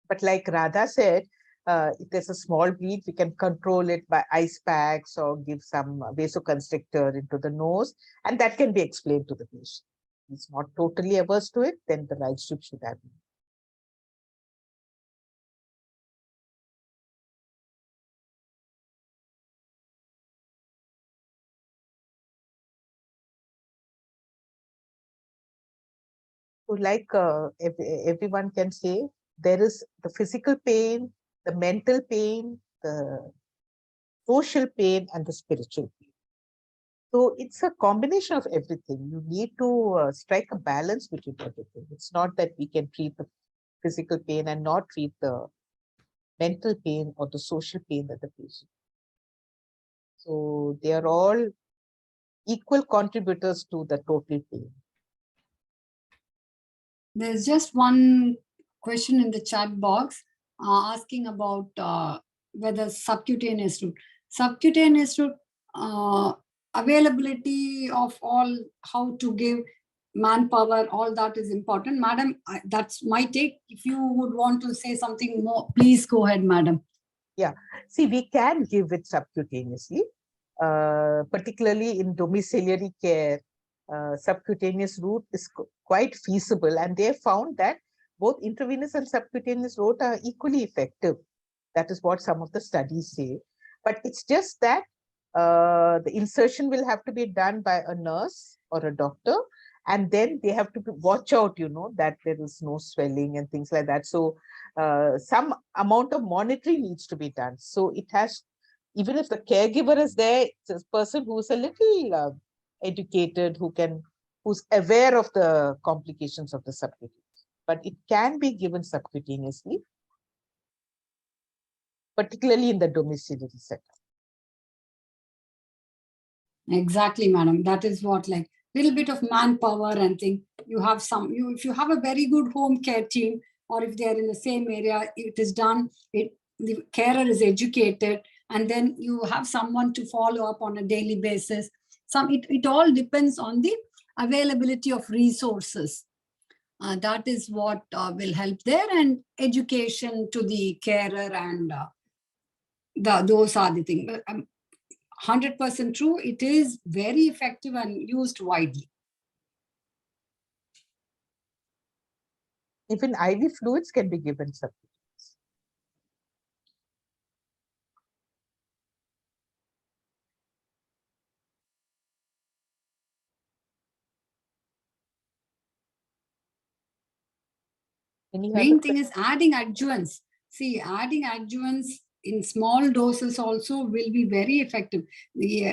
Speaker 2: But like Radha said, if there's a small bleed, we can control it by ice packs or give some vasoconstrictor into the nose, and that can be explained to the patient. If he's not totally averse to it, then the right strip should have been. So like everyone can say, there is the physical pain, the mental pain, the social pain, and the spiritual pain. So it's a combination of everything. You need to strike a balance between everything. It's not that we can treat the physical pain and not treat the mental pain or the social pain that the patient. So they are all equal contributors to the total pain.
Speaker 1: There's just one question in the chat box asking about whether subcutaneous route. Subcutaneous route, availability of all, how to give, manpower, all that is important. Madam, that's my take. If you would want to say something more, please go ahead, madam.
Speaker 2: Yeah, see, we can give it subcutaneously, particularly in domiciliary care. Subcutaneous route is quite feasible, and they found that both intravenous and subcutaneous route are equally effective. That is what some of the studies say. But it's just that the insertion will have to be done by a nurse or a doctor, and then they have to watch out, that there is no swelling and things like that. So some amount of monitoring needs to be done. So it has, even if the caregiver is there, it's a person who's a little educated, who's aware of the complications of the subcutaneous. But it can be given subcutaneously, particularly in the domiciliary setting.
Speaker 1: Exactly, madam. That is what, like, little bit of manpower and thing. You have if you have a very good home care team, or if they are in the same area, it is done. The carer is educated, and then you have someone to follow up on a daily basis. It all depends on the availability of resources. That is what will help there, and education to the carer, and those are the things. 100% true. It is very effective and used widely.
Speaker 2: Even IV fluids can be given subcutaneously.
Speaker 1: Main thing is adding adjuvants. See, adding adjuvants in small doses also will be very effective.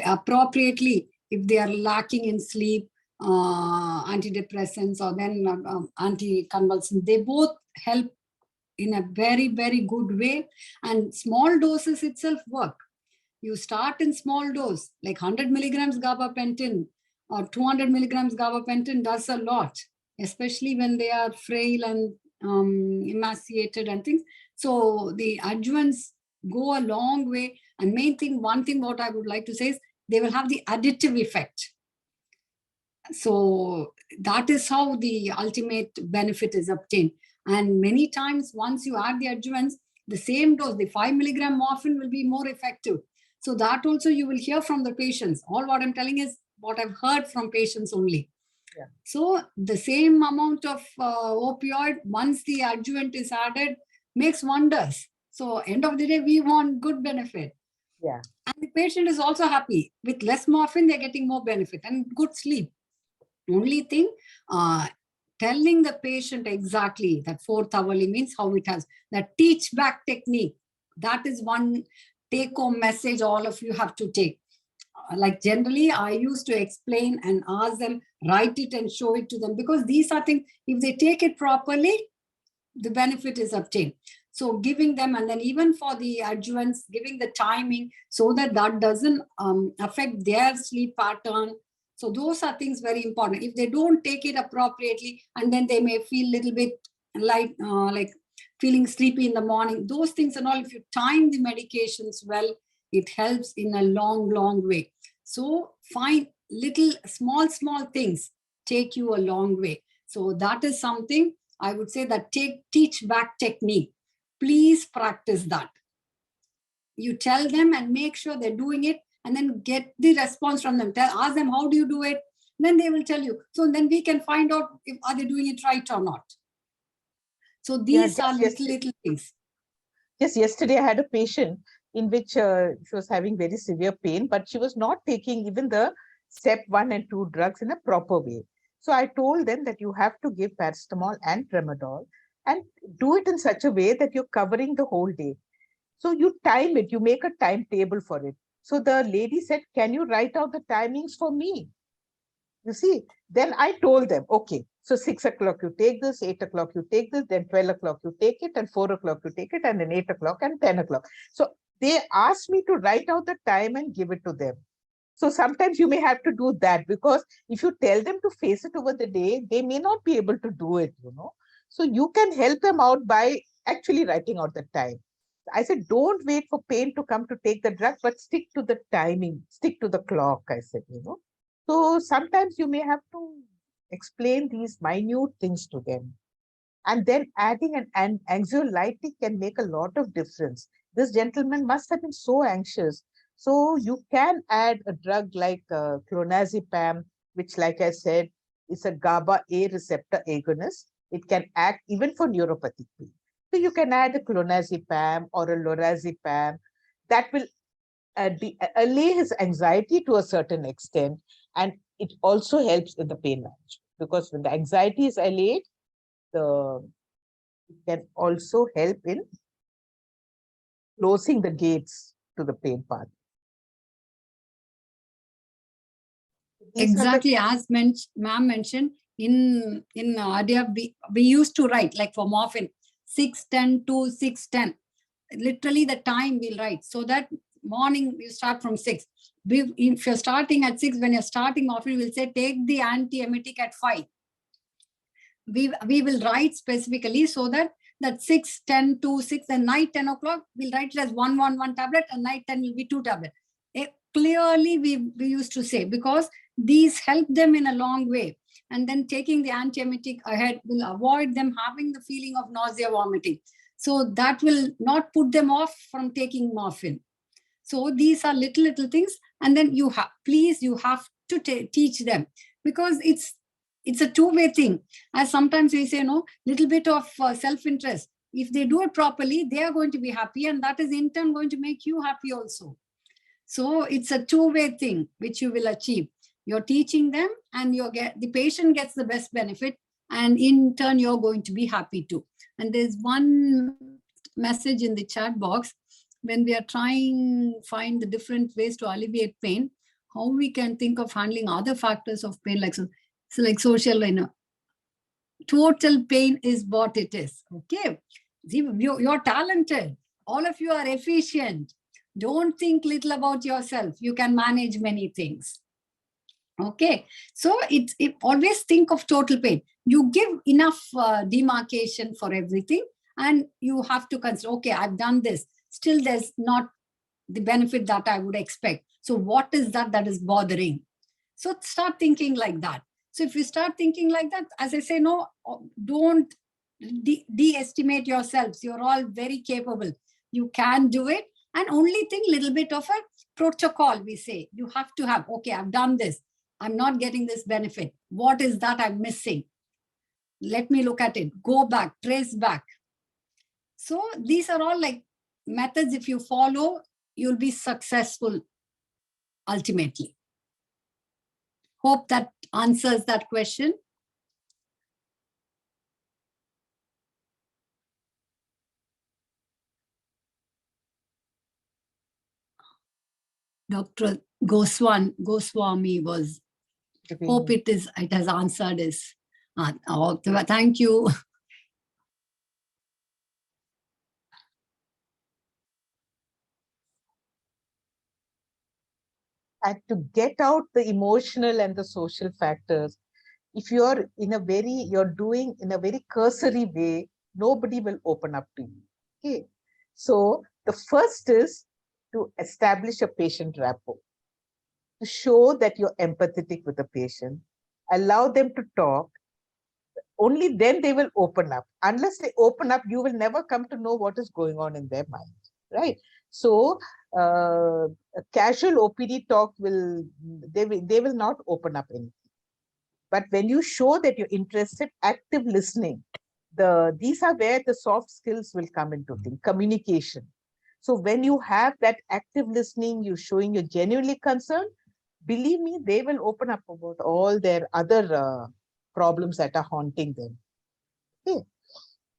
Speaker 1: Appropriately, if they are lacking in sleep, antidepressants, or then anticonvulsants, they both help in a very, very good way. And small doses itself work. You start in small dose, like 100 milligrams gabapentin or 200 milligrams gabapentin does a lot, especially when they are frail and emaciated and things. So the adjuvants go a long way. And one thing what I would like to say is they will have the additive effect. So that is how the ultimate benefit is obtained. And many times, once you add the adjuvants, the same dose, the 5 milligram morphine will be more effective. So that also you will hear from the patients. All what I'm telling is what I've heard from patients only. Yeah. So the same amount of opioid, once the adjuvant is added, makes wonders. So end of the day, we want good benefit.
Speaker 2: Yeah.
Speaker 1: And the patient is also happy. With less morphine, they're getting more benefit and good sleep. Only thing, telling the patient exactly that 4th hourly means how it has, that teach back technique. That is one take home message all of you have to take. Like generally, I used to explain and ask them, write it and show it to them, because these are things, if they take it properly, the benefit is obtained. So giving them, and then even for the adjuvants, giving the timing so that that doesn't affect their sleep pattern. So those are things very important. If they don't take it appropriately, and then they may feel a little bit like feeling sleepy in the morning, those things and all, if you time the medications well, it helps in a long, long way. So find little small things take you a long way. So that is something I would say, that teach back technique. Please practice that. You tell them and make sure they're doing it, and then get the response from them. Ask them, how do you do it? Then they will tell you. So then we can find out if are they doing it right or not. So these are little things.
Speaker 2: Just yesterday, I had a patient in which she was having very severe pain, but she was not taking even the step 1 and 2 drugs in a proper way. So I told them that you have to give paracetamol and tramadol and do it in such a way that you're covering the whole day. So you time it, you make a timetable for it. So the lady said, can you write out the timings for me? You see, then I told them, okay, so 6 o'clock you take this, 8 o'clock you take this, then 12 o'clock you take it, and 4 o'clock you take it, and then 8 o'clock and 10 o'clock. So they asked me to write out the time and give it to them. So sometimes you may have to do that, because if you tell them to face it over the day, they may not be able to do it, you know. So you can help them out by actually writing out the time. I said, don't wait for pain to come to take the drug, but stick to the timing, stick to the clock, I said, you know. So sometimes you may have to explain these minute things to them. And then adding an anxiolytic can make a lot of difference. This gentleman must have been so anxious. So you can add a drug like clonazepam, which, like I said, is a GABA A receptor agonist. It can act even for neuropathic pain. So you can add a clonazepam or a lorazepam that will allay his anxiety to a certain extent. And it also helps in the pain management, because when the anxiety is allayed, it can also help in closing the gates to the pain path.
Speaker 1: Exactly as ma'am mentioned, in earlier we used to write, like for morphine, 6:10 to 6:10. Literally the time we'll write, so that morning you start from 6. If you're starting at 6, when you're starting morphine, we'll say take the antiemetic at 5. We will write specifically so that 6:10 to 6, and night 10 o'clock, we'll write it as 1 tablet, and night 10 will be 2 tablets. Clearly we used to say, because these help them in a long way. And then taking the antiemetic ahead will avoid them having the feeling of nausea, vomiting. So that will not put them off from taking morphine. So these are little things. And then you have to teach them, because it's a two-way thing. As sometimes we say, no, little bit of self-interest. If they do it properly, they are going to be happy, and that is in turn going to make you happy also. So it's a two-way thing which you will achieve. You're teaching them, and the patient gets the best benefit, and in turn you're going to be happy too. And there's one message in the chat box: when we are trying find the different ways to alleviate pain, how we can think of handling other factors of pain, like like social, total pain is what it is. Okay, see, you're talented, all of you are efficient. Don't think little about yourself. You can manage many things. Okay, so it always think of total pain. You give enough demarcation for everything, and you have to consider, okay, I've done this, still there's not the benefit that I would expect. So what is that is bothering? So start thinking like that. So if you start thinking like that, as I say, no, don't de-estimate yourselves. You're all very capable. You can do it. And only thing, little bit of a protocol, we say, you have to have, okay, I've done this. I'm not getting this benefit. What is that I'm missing? Let me look at it. Go back, trace back. So these are all like methods. If you follow, you'll be successful ultimately. Hope that answers that question. Dr. Goswami was, hope it has answered this. Thank you.
Speaker 2: And to get out the emotional and the social factors, if you're doing in a very cursory way, nobody will open up to you. Okay. So the first is to establish a patient rapport, to show that you're empathetic with the patient, allow them to talk. Only then they will open up. Unless they open up, you will never come to know what is going on in their mind, right? So a casual OPD talk they will not open up anything. But when you show that you're interested, active listening, these are where the soft skills will come into thing, communication. So when you have that active listening, you're showing you're genuinely concerned, believe me, they will open up about all their other problems that are haunting them. Okay.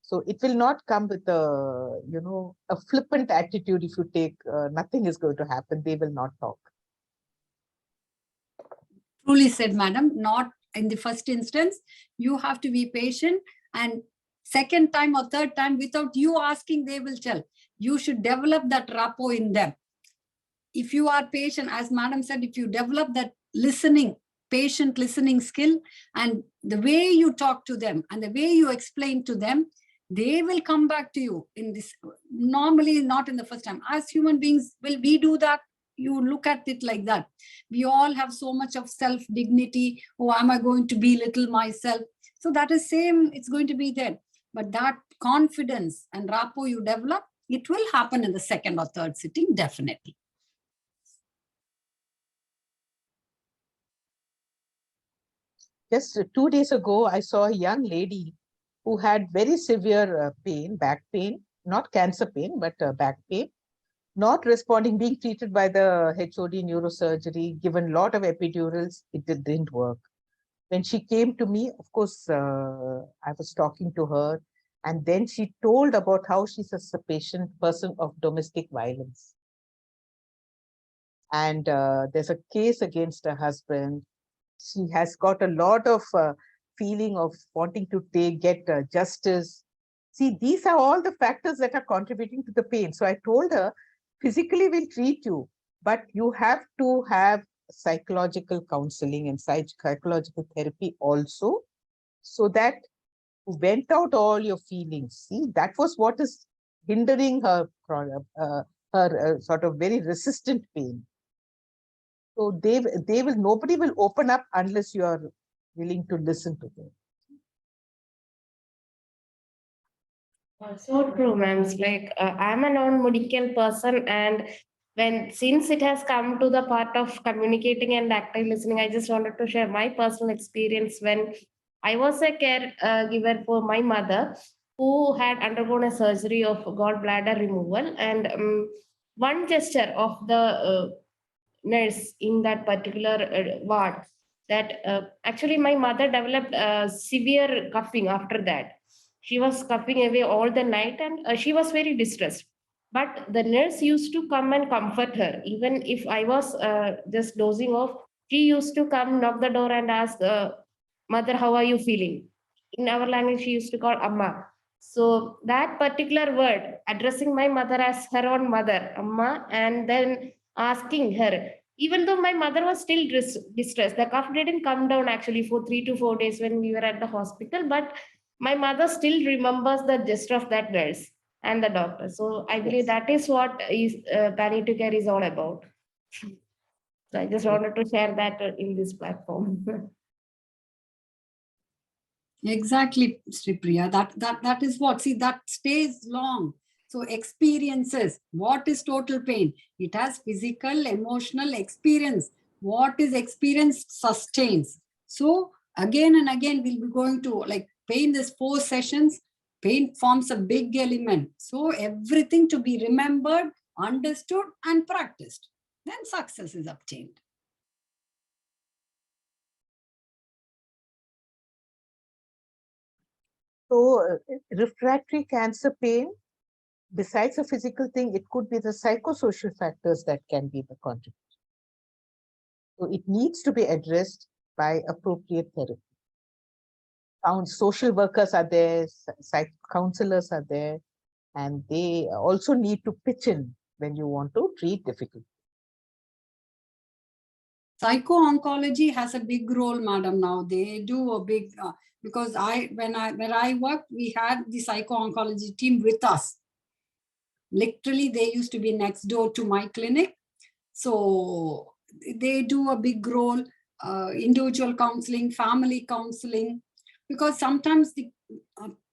Speaker 2: So it will not come with a flippant attitude. If you take nothing is going to happen, they will not talk.
Speaker 1: Truly said, madam. Not in the first instance. You have to be patient, and second time or third time, without you asking, they will tell. You should develop that rapport in them. If you are patient, as madam said, if you develop that listening, patient listening skill, and the way you talk to them and the way you explain to them, they will come back to you in this. Normally, not in the first time. As human beings, will we do that? You look at it like that. We all have so much of self-dignity. Oh, am I going to belittle myself? So that is same, it's going to be there. But that confidence and rapport you develop, it will happen in the second or third sitting, definitely.
Speaker 2: Just 2 days ago, I saw a young lady who had very severe pain, back pain, not cancer pain, but back pain, not responding, being treated by the HOD neurosurgery, given a lot of epidurals, it didn't work. When she came to me, of course, I was talking to her, and then she told about how she's a patient person of domestic violence. And there's a case against her husband. She has got a lot of feeling of wanting to get justice. See, these are all the factors that are contributing to the pain. So I told her, physically we'll treat you, but you have to have psychological counseling and psychological therapy also, so that you vent out all your feelings. See, that was what is hindering her sort of very resistant pain. So nobody will open up unless you are willing to listen to them.
Speaker 3: So true, ma'am. It's like I'm a non-medical person, and since it has come to the part of communicating and active listening, I just wanted to share my personal experience when I was a caregiver for my mother, who had undergone a surgery of gallbladder removal, and one gesture of the nurse in that particular ward, that actually my mother developed severe coughing after that. She was coughing away all the night, and she was very distressed. But the nurse used to come and comfort her. Even if I was just dozing off, she used to come, knock the door, and ask, Mother, how are you feeling? In our language, she used to call Amma. So that particular word, addressing my mother as her own mother, Amma, and then asking her, even though my mother was still distressed, the cough didn't come down actually for 3 to 4 days when we were at the hospital, but my mother still remembers the gesture of that nurse and the doctor. So I believe that is what is palliative care is all about. So I just wanted to share that in this platform.
Speaker 1: Exactly, Sri Priya. That is what, see, that stays long. So experiences, what is total pain? It has physical, emotional experience. What is experienced sustains. So again and again, we'll be going to like pain, this 4 sessions, pain forms a big element. So everything to be remembered, understood, and practiced. Then success is obtained.
Speaker 2: So refractory cancer pain, besides a physical thing, it could be the psychosocial factors that can be the contributor. So it needs to be addressed by appropriate therapy. Social workers are there, counselors are there, and they also need to pitch in when you want to treat difficult.
Speaker 1: Psycho-oncology has a big role, madam. Now they do a big, because when I worked, we had the psycho-oncology team with us. Literally, they used to be next door to my clinic. So they do a big role, individual counseling, family counseling, because sometimes the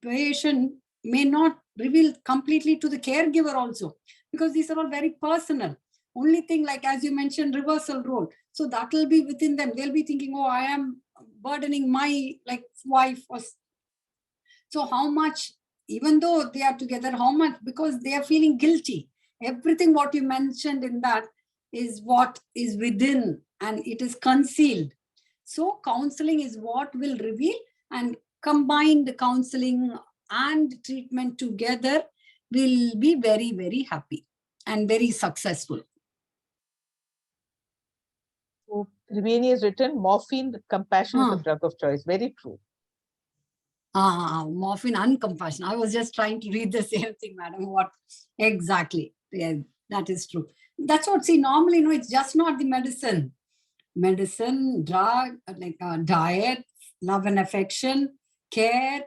Speaker 1: patient may not reveal completely to the caregiver also, because these are all very personal. Only thing, like as you mentioned, reversal role. So that will be within them. They'll be thinking, oh, I am burdening my wife. So how much, even though they are together, how much, because they are feeling guilty. Everything what you mentioned in that is what is within and it is concealed. So counseling is what will reveal, and combined counseling and treatment together will be very, very happy and very successful.
Speaker 2: So Triveni has written, morphine with compassion is a drug of choice. Very true.
Speaker 1: Morphine and compassion. I was just trying to read the same thing, madam. What exactly? Yeah, that is true. That's what, see, normally, no, it's just not the medicine. Medicine, drug, like diet, love and affection, care.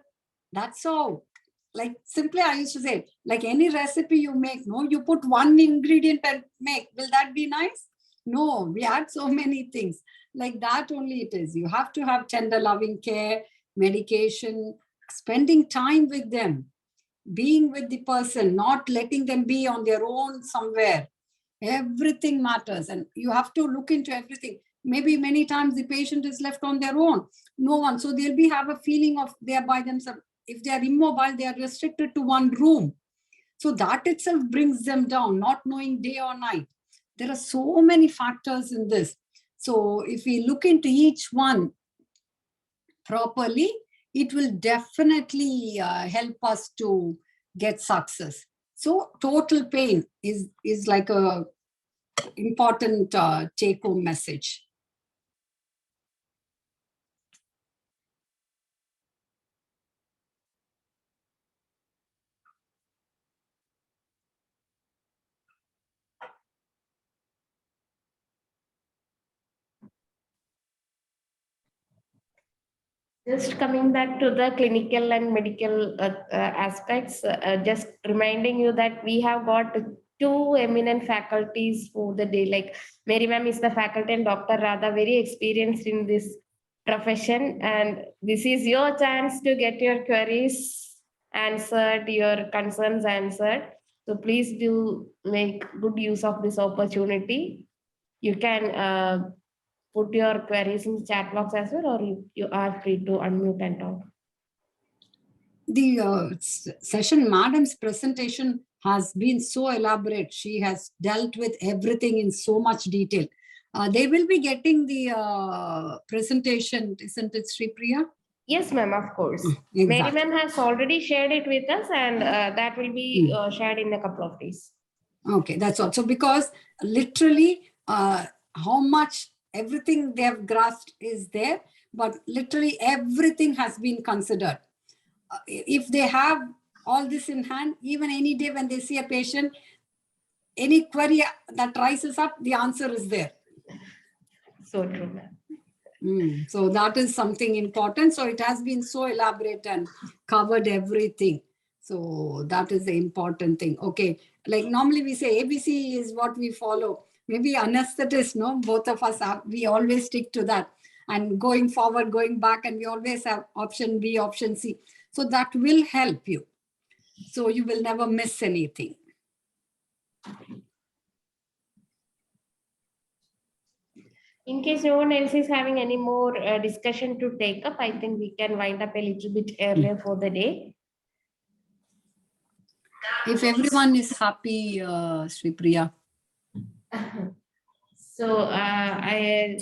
Speaker 1: That's all. Like simply, I used to say, like any recipe you make, no, you put one ingredient and make. Will that be nice? No, we add so many things. Like that only it is. You have to have tender, loving care, medication, spending time with them, being with the person, not letting them be on their own somewhere. Everything matters, and you have to look into everything. Maybe many times the patient is left on their own, no one. So they'll have a feeling of they are by themselves. If they are immobile, they are restricted to one room. So that itself brings them down, not knowing day or night. There are so many factors in this. So if we look into each one properly, it will definitely help us to get success. So total pain is like a important take-home message.
Speaker 3: Just coming back to the clinical and medical aspects, just reminding you that we have got two eminent faculties for the day. Like Mary ma'am is the faculty and Dr. Radha very experienced in this profession. And this is your chance to get your queries answered, your concerns answered. So please do make good use of this opportunity. You can put your queries in the chat box as well, or you are free to unmute and talk.
Speaker 1: The session, madam's presentation has been so elaborate. She has dealt with everything in so much detail. They will be getting the presentation, isn't it, Sri Priya?
Speaker 3: Yes, ma'am, of course.
Speaker 1: Exactly.
Speaker 3: Mary ma'am has already shared it with us, and that will be shared in a couple of days.
Speaker 1: Okay, that's all. So because literally how much everything they have grasped is there, but literally everything has been considered. If they have all this in hand, even any day when they see a patient, any query that rises up, the answer is there.
Speaker 3: So true, ma'am.
Speaker 1: So that is something important. So it has been so elaborate and covered everything. So that is the important thing. Okay, like normally we say ABC is what we follow. Maybe anesthetist, no, both of us have, we always stick to that. And going forward, going back, and we always have option B, option C. So that will help you. So you will never miss anything.
Speaker 3: In case no one else is having any more discussion to take up, I think we can wind up a little bit earlier for the day.
Speaker 1: If everyone is happy, Sri Priya.
Speaker 3: So I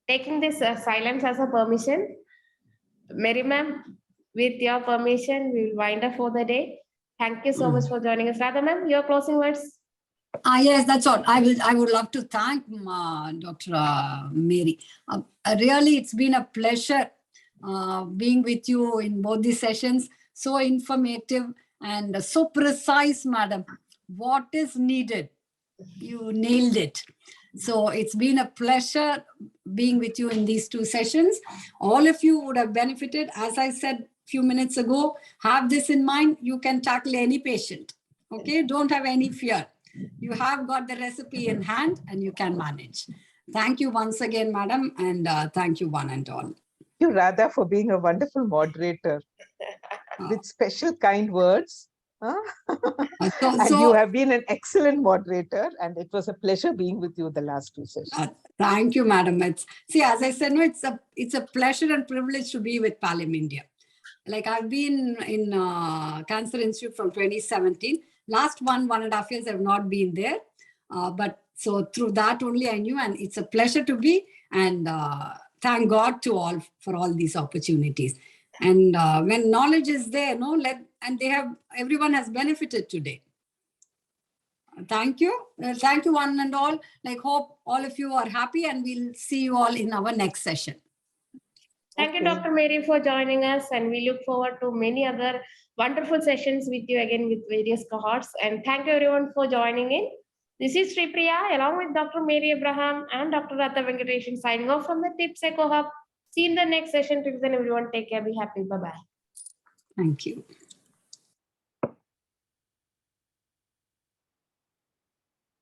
Speaker 3: taking this silence as a permission. Mary ma'am, with your permission, we will wind up for the day. Thank you so much for joining us. Radha ma'am, your closing words.
Speaker 1: Yes, that's all. I would love to thank Dr. Mary. Really, it's been a pleasure being with you in both these sessions. So informative and so precise, madam. What is needed? You nailed it. So it's been a pleasure being with you in these 2 sessions. All of you would have benefited. As I said a few minutes ago, have this in mind. You can tackle any patient. Okay, don't have any fear. You have got the recipe in hand and you can manage. Thank you once again, madam, and thank you one and all.
Speaker 2: Thank you, Radha, for being a wonderful moderator with special kind words. Huh? And you have been an excellent moderator, and it was a pleasure being with you the last 2 sessions.
Speaker 1: Thank you, madam. See, as I said, no, it's a pleasure and privilege to be with Palim India. Like I've been in Cancer Institute from 2017. Last 1.5 years, I've not been there. But so through that only I knew, and it's a pleasure to be, and thank God to all for all these opportunities. And when knowledge is there, and everyone has benefited today. Thank you. Thank you one and all. Like hope all of you are happy, and we'll see you all in our next session.
Speaker 3: Thank you, Dr. Mary, for joining us, and we look forward to many other wonderful sessions with you again with various cohorts. And thank you everyone for joining in. This is Sri Priya along with Dr. Mary Abraham and Dr. Radha Venkatesan signing off from the Tips Eco Hub. See you in the next session. Till then, everyone, take care. Be happy. Bye-bye.
Speaker 1: Thank you.